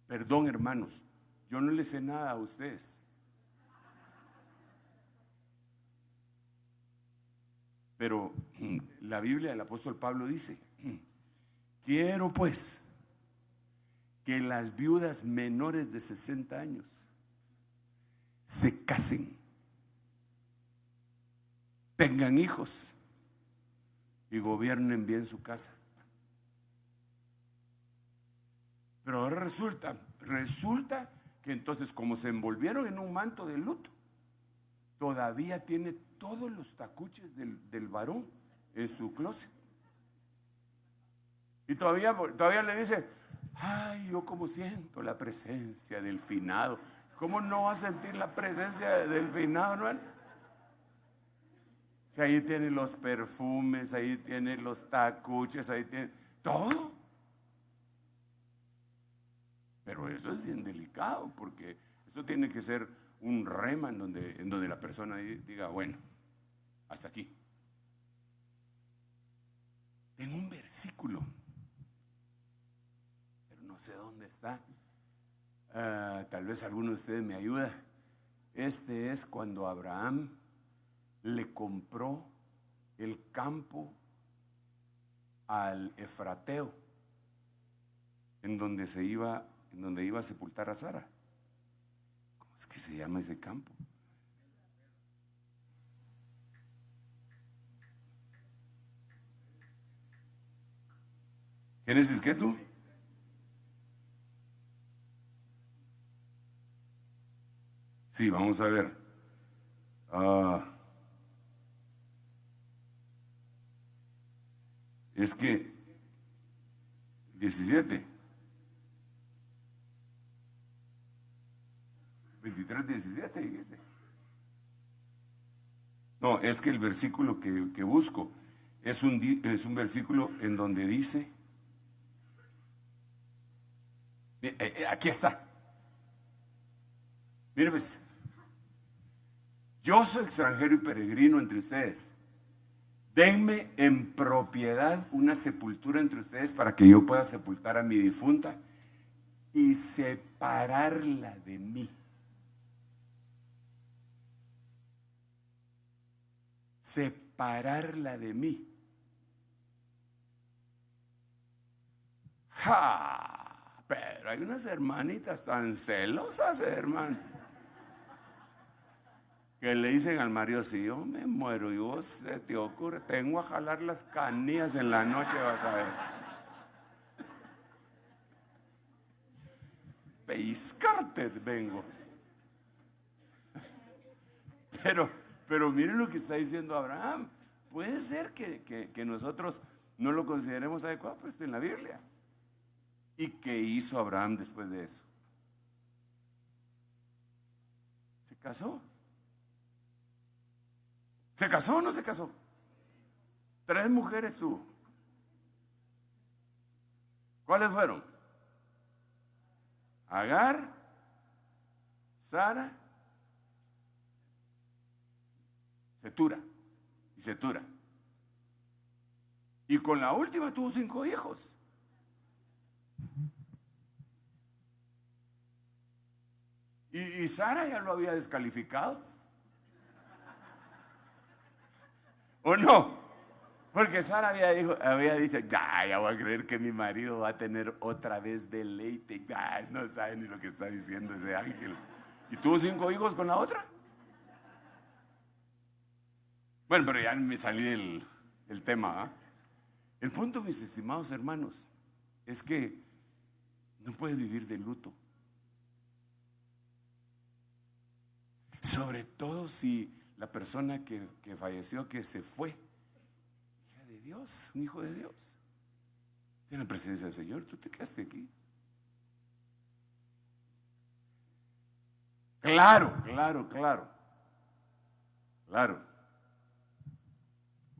Perdón, hermanos, yo no les sé nada a ustedes. Pero la Biblia del apóstol Pablo dice, quiero pues que las viudas menores de 60 años se casen, tengan hijos y gobiernen bien su casa. Pero ahora resulta que entonces, como se envolvieron en un manto de luto, todavía tiene todos los tacuches del varón en su closet. Y todavía le dice, ay, yo como siento la presencia del finado. ¿Cómo no va a sentir la presencia del finado, no? Si ahí tiene los perfumes, ahí tiene los tacuches, ahí tiene todo. Pero eso es bien delicado, porque eso tiene que ser un rema en donde la persona diga, bueno, hasta aquí. Tengo un versículo, pero no sé dónde está. Tal vez alguno de ustedes me ayuda. Este es cuando Abraham le compró el campo al efrateo, en donde iba a sepultar a Sara. ¿Cómo es que se llama ese campo? ¿Génesis qué tú? Sí, vamos a ver. Es que 17, 23, 17 dijiste. No, es que el versículo que busco es un versículo en donde dice, aquí está. Mire pues, yo soy extranjero y peregrino entre ustedes. denme en propiedad una sepultura entre ustedes para que yo pueda sepultar a mi difunta y separarla de mí. Separarla de mí. ¡Ja! Pero hay unas hermanitas tan celosas, hermano, que le dicen al marido: si yo me muero y vos se te ocurre, tengo a jalar las canillas en la noche, vas a ver. Peiscarte vengo. Pero miren lo que está diciendo Abraham. Puede ser que nosotros no lo consideremos adecuado, pero está en la Biblia. ¿Y qué hizo Abraham después de eso? ¿Se casó? ¿Se casó o no se casó? 3 mujeres tuvo. ¿Cuáles fueron? Agar, Sara, Setura y Setura. Y con la última tuvo 5 hijos. Y Sara ya lo había descalificado. ¿O no? Porque Sara había dicho: ya voy a creer que mi marido va a tener otra vez deleite. No sabe ni lo que está diciendo ese ángel. ¿Y tuvo 5 hijos con la otra? Bueno, pero ya me salí del tema, ¿eh? El punto, mis estimados hermanos, es que no puedes vivir de luto. Sobre todo si la persona que falleció, que se fue, hija de Dios, un hijo de Dios, en la presencia del Señor, tú te quedaste aquí. Claro.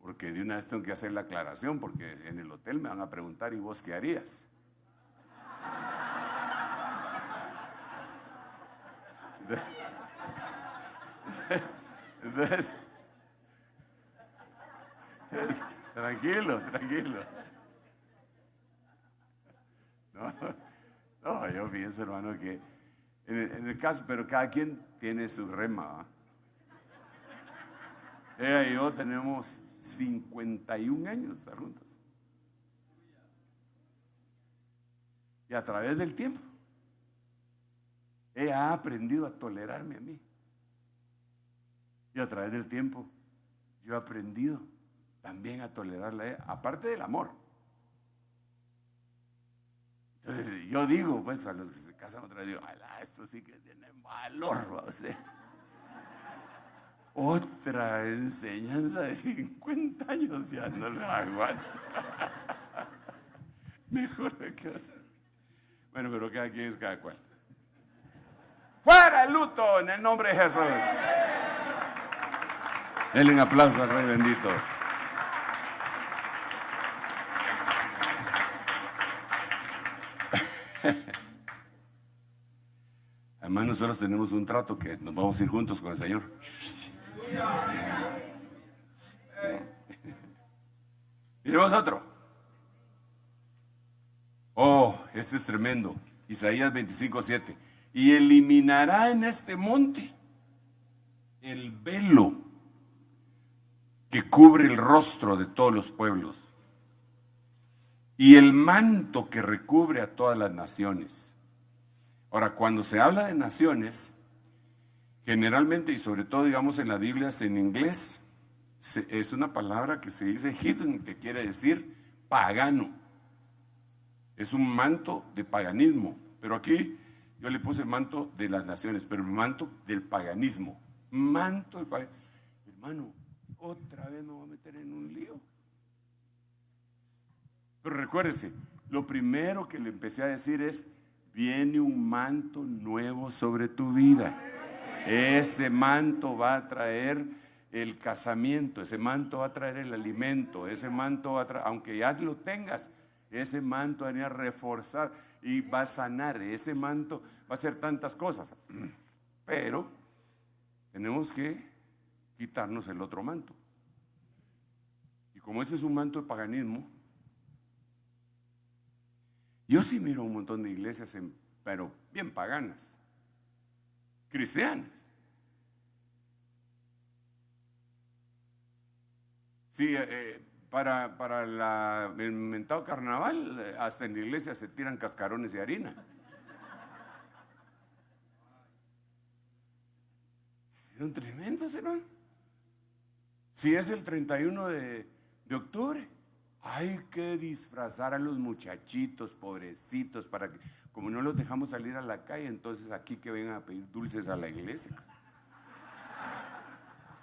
Porque de una vez tengo que hacer la aclaración, porque en el hotel me van a preguntar: ¿y vos qué harías? Entonces, tranquilo. No, yo pienso, hermano, que en el caso, pero cada quien tiene su rema, ¿eh? Ella y yo tenemos 51 años de estar juntos. Y a través del tiempo, ella ha aprendido a tolerarme a mí. Y a través del tiempo, yo he aprendido también a tolerarla a ella, aparte del amor. Entonces, yo digo, pues, a los que se casan otra vez, digo: esto sí que tiene valor, ¿va usted? Otra enseñanza de 50 años, ya no lo aguanto. Mejor de casa. Bueno, pero cada quien es cada cual. ¡Fuera el luto en el nombre de Jesús! Denle un aplauso al Rey bendito. Además, nosotros tenemos un trato que nos vamos a ir juntos con el Señor. Miremos otro. Oh, este es tremendo. Isaías 25:7. Y eliminará en este monte el velo que cubre el rostro de todos los pueblos y el manto que recubre a todas las naciones. Ahora, cuando se habla de naciones, generalmente, y sobre todo, digamos, en las Biblias en inglés, es una palabra que se dice heathen, que quiere decir pagano. Es un manto de paganismo. Pero aquí yo le puse manto de las naciones, pero el manto del paganismo. Manto del paganismo. Hermano, otra vez me voy a meter en un lío. Pero recuérdese, lo primero que le empecé a decir es: viene un manto nuevo sobre tu vida. Ese manto va a traer el casamiento, ese manto va a traer el alimento, ese manto va a traer, aunque ya lo tengas, ese manto va a venir a reforzar y va a sanar, ese manto va a hacer tantas cosas. Pero tenemos que quitarnos el otro manto. como ese es un manto de paganismo, yo sí miro un montón de iglesias, pero bien paganas, cristianas. Sí, para el mentado carnaval, hasta en la iglesia se tiran cascarones de harina. Son tremendos, hermano. Si es el 31 de octubre, hay que disfrazar a los muchachitos, pobrecitos, para que, como no los dejamos salir a la calle, entonces aquí que vengan a pedir dulces a la iglesia.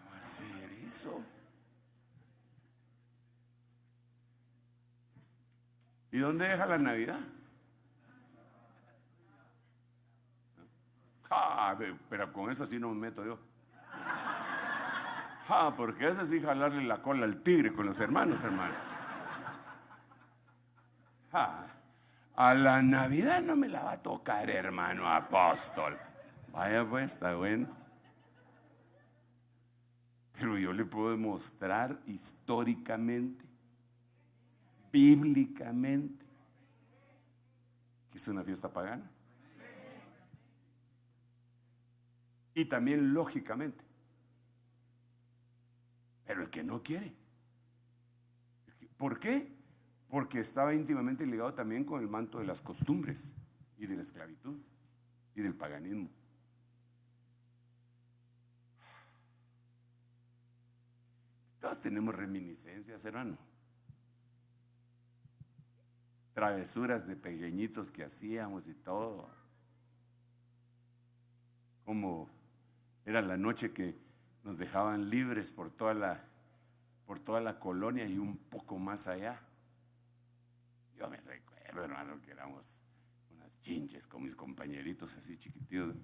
¿Cómo hacer eso? ¿Y dónde deja la Navidad? Pero con eso sí no me meto yo. Porque eso sí jalarle la cola al tigre con los hermanos, hermano. A la Navidad no me la va a tocar, hermano apóstol. Vaya pues, está bueno. Pero yo le puedo demostrar históricamente, bíblicamente, que es una fiesta pagana. Y también lógicamente. Pero el que no quiere. ¿Por qué? Porque estaba íntimamente ligado también con el manto de las costumbres y de la esclavitud y del paganismo. Todos tenemos reminiscencias, hermano. Travesuras de pequeñitos que hacíamos y todo. Como era la noche que nos dejaban libres por toda la colonia y un poco más allá. Yo me recuerdo, hermano, que éramos unas chinches con mis compañeritos así chiquititos,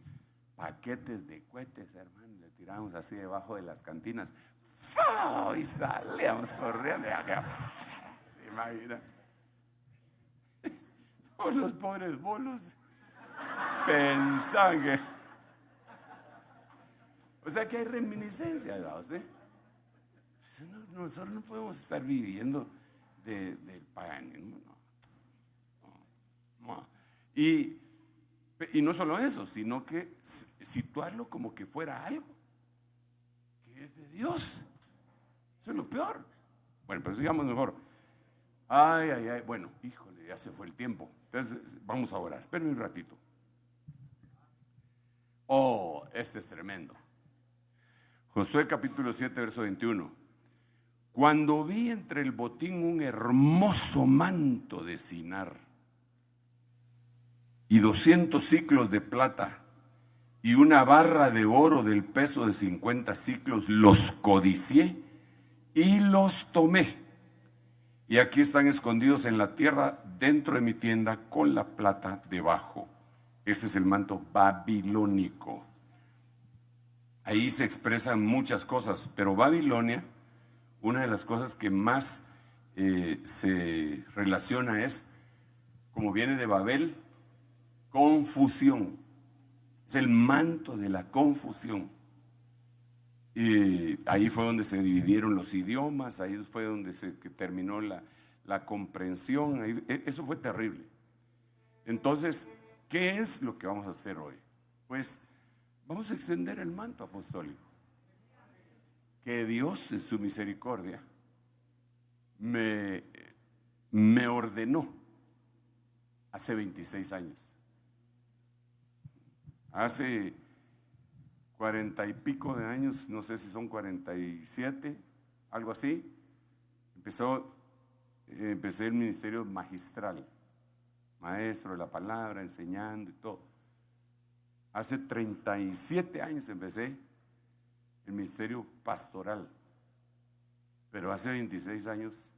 paquetes de cohetes, hermano, le tirábamos así debajo de las cantinas. ¡Fau! Y salíamos corriendo. Imagina. Todos los pobres bolos pensaban que... O sea que hay reminiscencia, ¿verdad usted? Pues nosotros no podemos estar viviendo del paganismo, no. Y no solo eso, sino que situarlo como que fuera algo que es de Dios. Eso es lo peor. Bueno, pero sigamos mejor. Bueno, híjole, ya se fue el tiempo. Entonces vamos a orar. Espérenme un ratito. Este es tremendo. Josué capítulo 7, verso 21. Cuando vi entre el botín un hermoso manto de cinar y 200 siclos de plata y una barra de oro del peso de 50 siclos, los codicié y los tomé. Y aquí están escondidos en la tierra dentro de mi tienda con la plata debajo. Ese es el manto babilónico. Ahí se expresan muchas cosas, pero Babilonia, una de las cosas que más se relaciona es, como viene de Babel, confusión. Es el manto de la confusión. Y ahí fue donde se dividieron los idiomas, ahí fue donde terminó la comprensión. Eso fue terrible. Entonces, ¿qué es lo que vamos a hacer hoy? Pues vamos a extender el manto apostólico. Que Dios en su misericordia me ordenó hace 26 años. Hace 40 y pico de años, no sé si son 47, algo así, empecé el ministerio magistral, maestro de la palabra, enseñando y todo. Hace 37 años empecé el ministerio pastoral, pero hace 26 años,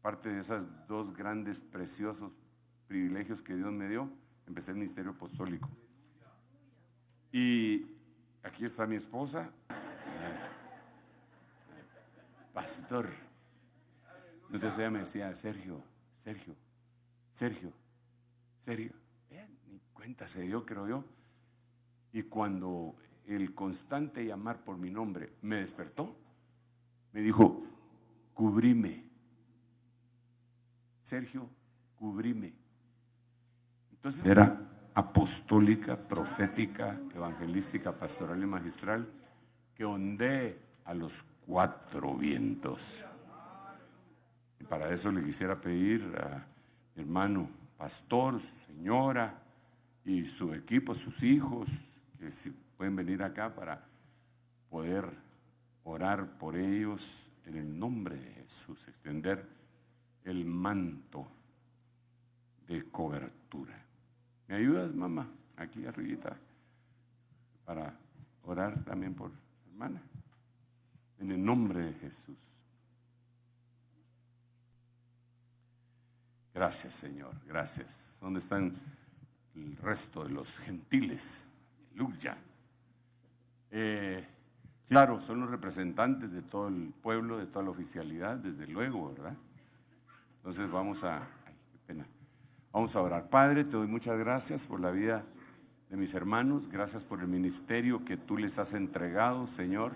parte de esos dos grandes, preciosos privilegios que Dios me dio, empecé el ministerio apostólico. Y aquí está mi esposa, pastor. Entonces ella me decía, Sergio, ni cuenta se dio, creo yo. Y cuando el constante llamar por mi nombre me despertó, me dijo, cubrime. Sergio, cubrime. Entonces era apostólica, profética, evangelística, pastoral y magistral, que ondee a los 4 vientos. Y para eso le quisiera pedir a mi hermano pastor, su señora y su equipo, sus hijos, que si pueden venir acá para poder orar por ellos en el nombre de Jesús, extender el manto de cobertura. ¿Me ayudas, mamá? Aquí arribita, para orar también por hermana, en el nombre de Jesús. Gracias, Señor, gracias. ¿Dónde están el resto de los gentiles? Aleluya. Claro, son los representantes de todo el pueblo, de toda la oficialidad, desde luego, ¿verdad? Entonces vamos a, ay, qué pena, vamos a orar. Padre, te doy muchas gracias por la vida de mis hermanos, gracias por el ministerio que tú les has entregado, Señor.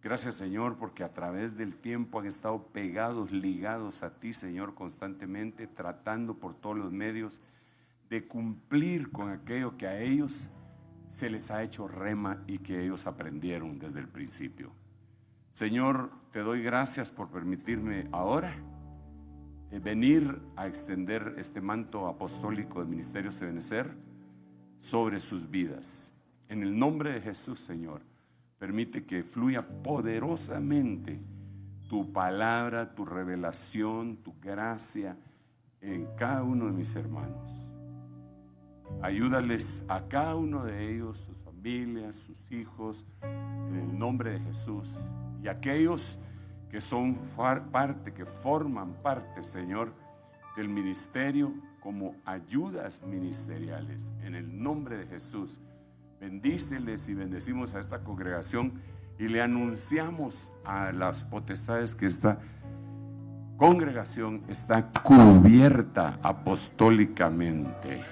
Gracias, Señor, porque a través del tiempo han estado pegados, ligados a ti, Señor, constantemente, tratando por todos los medios de cumplir con aquello que a ellos se les ha hecho rema y que ellos aprendieron desde el principio. Señor, te doy gracias por permitirme ahora venir a extender este manto apostólico del Ministerio Ebenecer sobre sus vidas. En el nombre de Jesús, Señor, permite que fluya poderosamente tu palabra, tu revelación, tu gracia en cada uno de mis hermanos. Ayúdales a cada uno de ellos, sus familias, sus hijos, en el nombre de Jesús. Y aquellos que son parte, que forman parte, Señor, del ministerio como ayudas ministeriales, en el nombre de Jesús. Bendíceles y bendecimos a esta congregación y le anunciamos a las potestades que esta congregación está cubierta apostólicamente,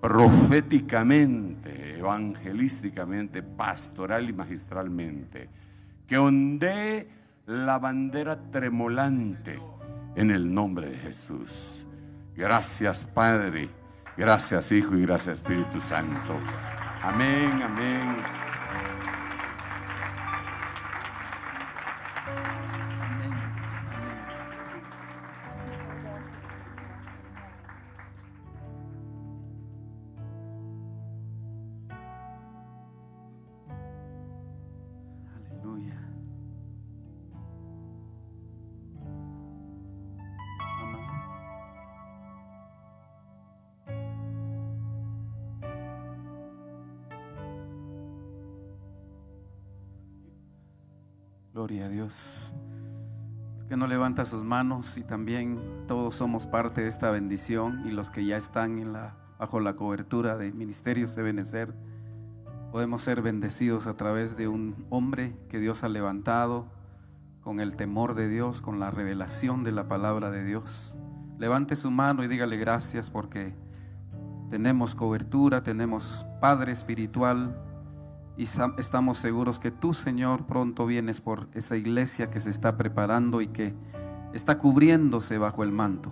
proféticamente, evangelísticamente, pastoral y magistralmente, que ondee la bandera tremolante en el nombre de Jesús. Gracias, Padre, gracias, Hijo, y gracias, Espíritu Santo. Amén, amén. Gloria a Dios. ¿Por qué no levanta sus manos? Y también todos somos parte de esta bendición, y los que ya están bajo la cobertura de Ministerios Ebenecer, podemos ser bendecidos a través de un hombre que Dios ha levantado con el temor de Dios, con la revelación de la palabra de Dios. Levante su mano y dígale gracias, porque tenemos cobertura, tenemos Padre espiritual. Y estamos seguros que tú, Señor, pronto vienes por esa iglesia que se está preparando y que está cubriéndose bajo el manto.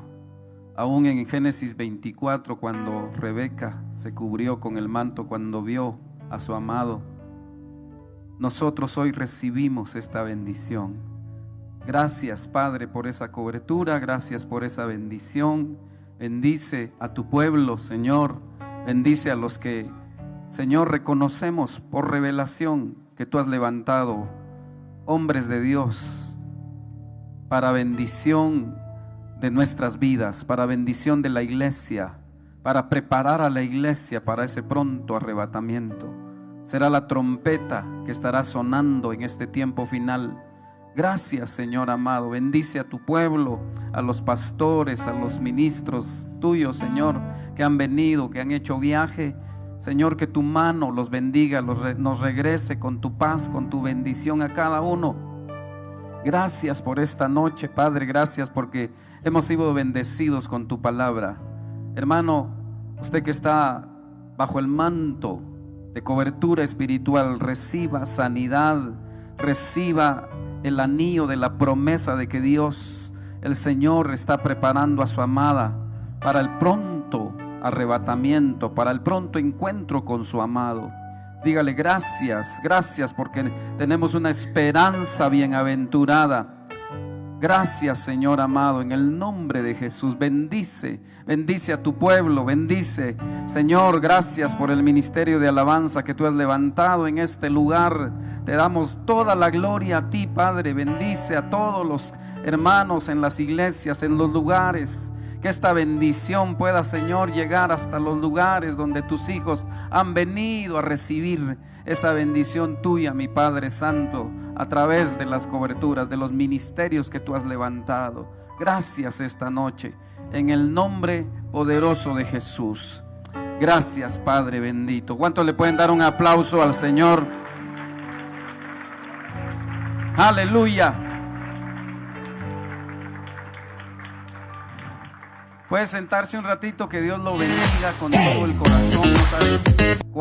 Aún en Génesis 24, cuando Rebeca se cubrió con el manto, cuando vio a su amado, nosotros hoy recibimos esta bendición. Gracias, Padre, por esa cobertura, gracias por esa bendición. Bendice a tu pueblo, Señor. Bendice a los que, Señor, reconocemos por revelación que tú has levantado hombres de Dios para bendición de nuestras vidas, para bendición de la iglesia, para preparar a la iglesia para ese pronto arrebatamiento. Será la trompeta que estará sonando en este tiempo final. Gracias, Señor amado. Bendice a tu pueblo, a los pastores, a los ministros tuyos, Señor, que han venido, que han hecho viaje. Señor, que tu mano los bendiga, nos regrese con tu paz, con tu bendición a cada uno. Gracias por esta noche, Padre, gracias porque hemos sido bendecidos con tu palabra. Hermano, usted que está bajo el manto de cobertura espiritual, reciba sanidad, reciba el anillo de la promesa de que Dios, el Señor, está preparando a su amada para el pronto arrebatamiento, para el pronto encuentro con su amado. Dígale gracias, gracias porque tenemos una esperanza bienaventurada. Gracias, Señor amado, en el nombre de Jesús. Bendice, bendice a tu pueblo, bendice, Señor. Gracias por el ministerio de alabanza que tú has levantado en este lugar. Te damos toda la gloria a ti, Padre. Bendice a todos los hermanos en las iglesias, en los lugares. Que esta bendición pueda, Señor, llegar hasta los lugares donde tus hijos han venido a recibir esa bendición tuya, mi Padre Santo, a través de las coberturas, de los ministerios que tú has levantado. Gracias esta noche, en el nombre poderoso de Jesús. Gracias, Padre bendito. ¿Cuántos le pueden dar un aplauso al Señor? Aleluya. Puede sentarse un ratito, que Dios lo bendiga con todo el corazón.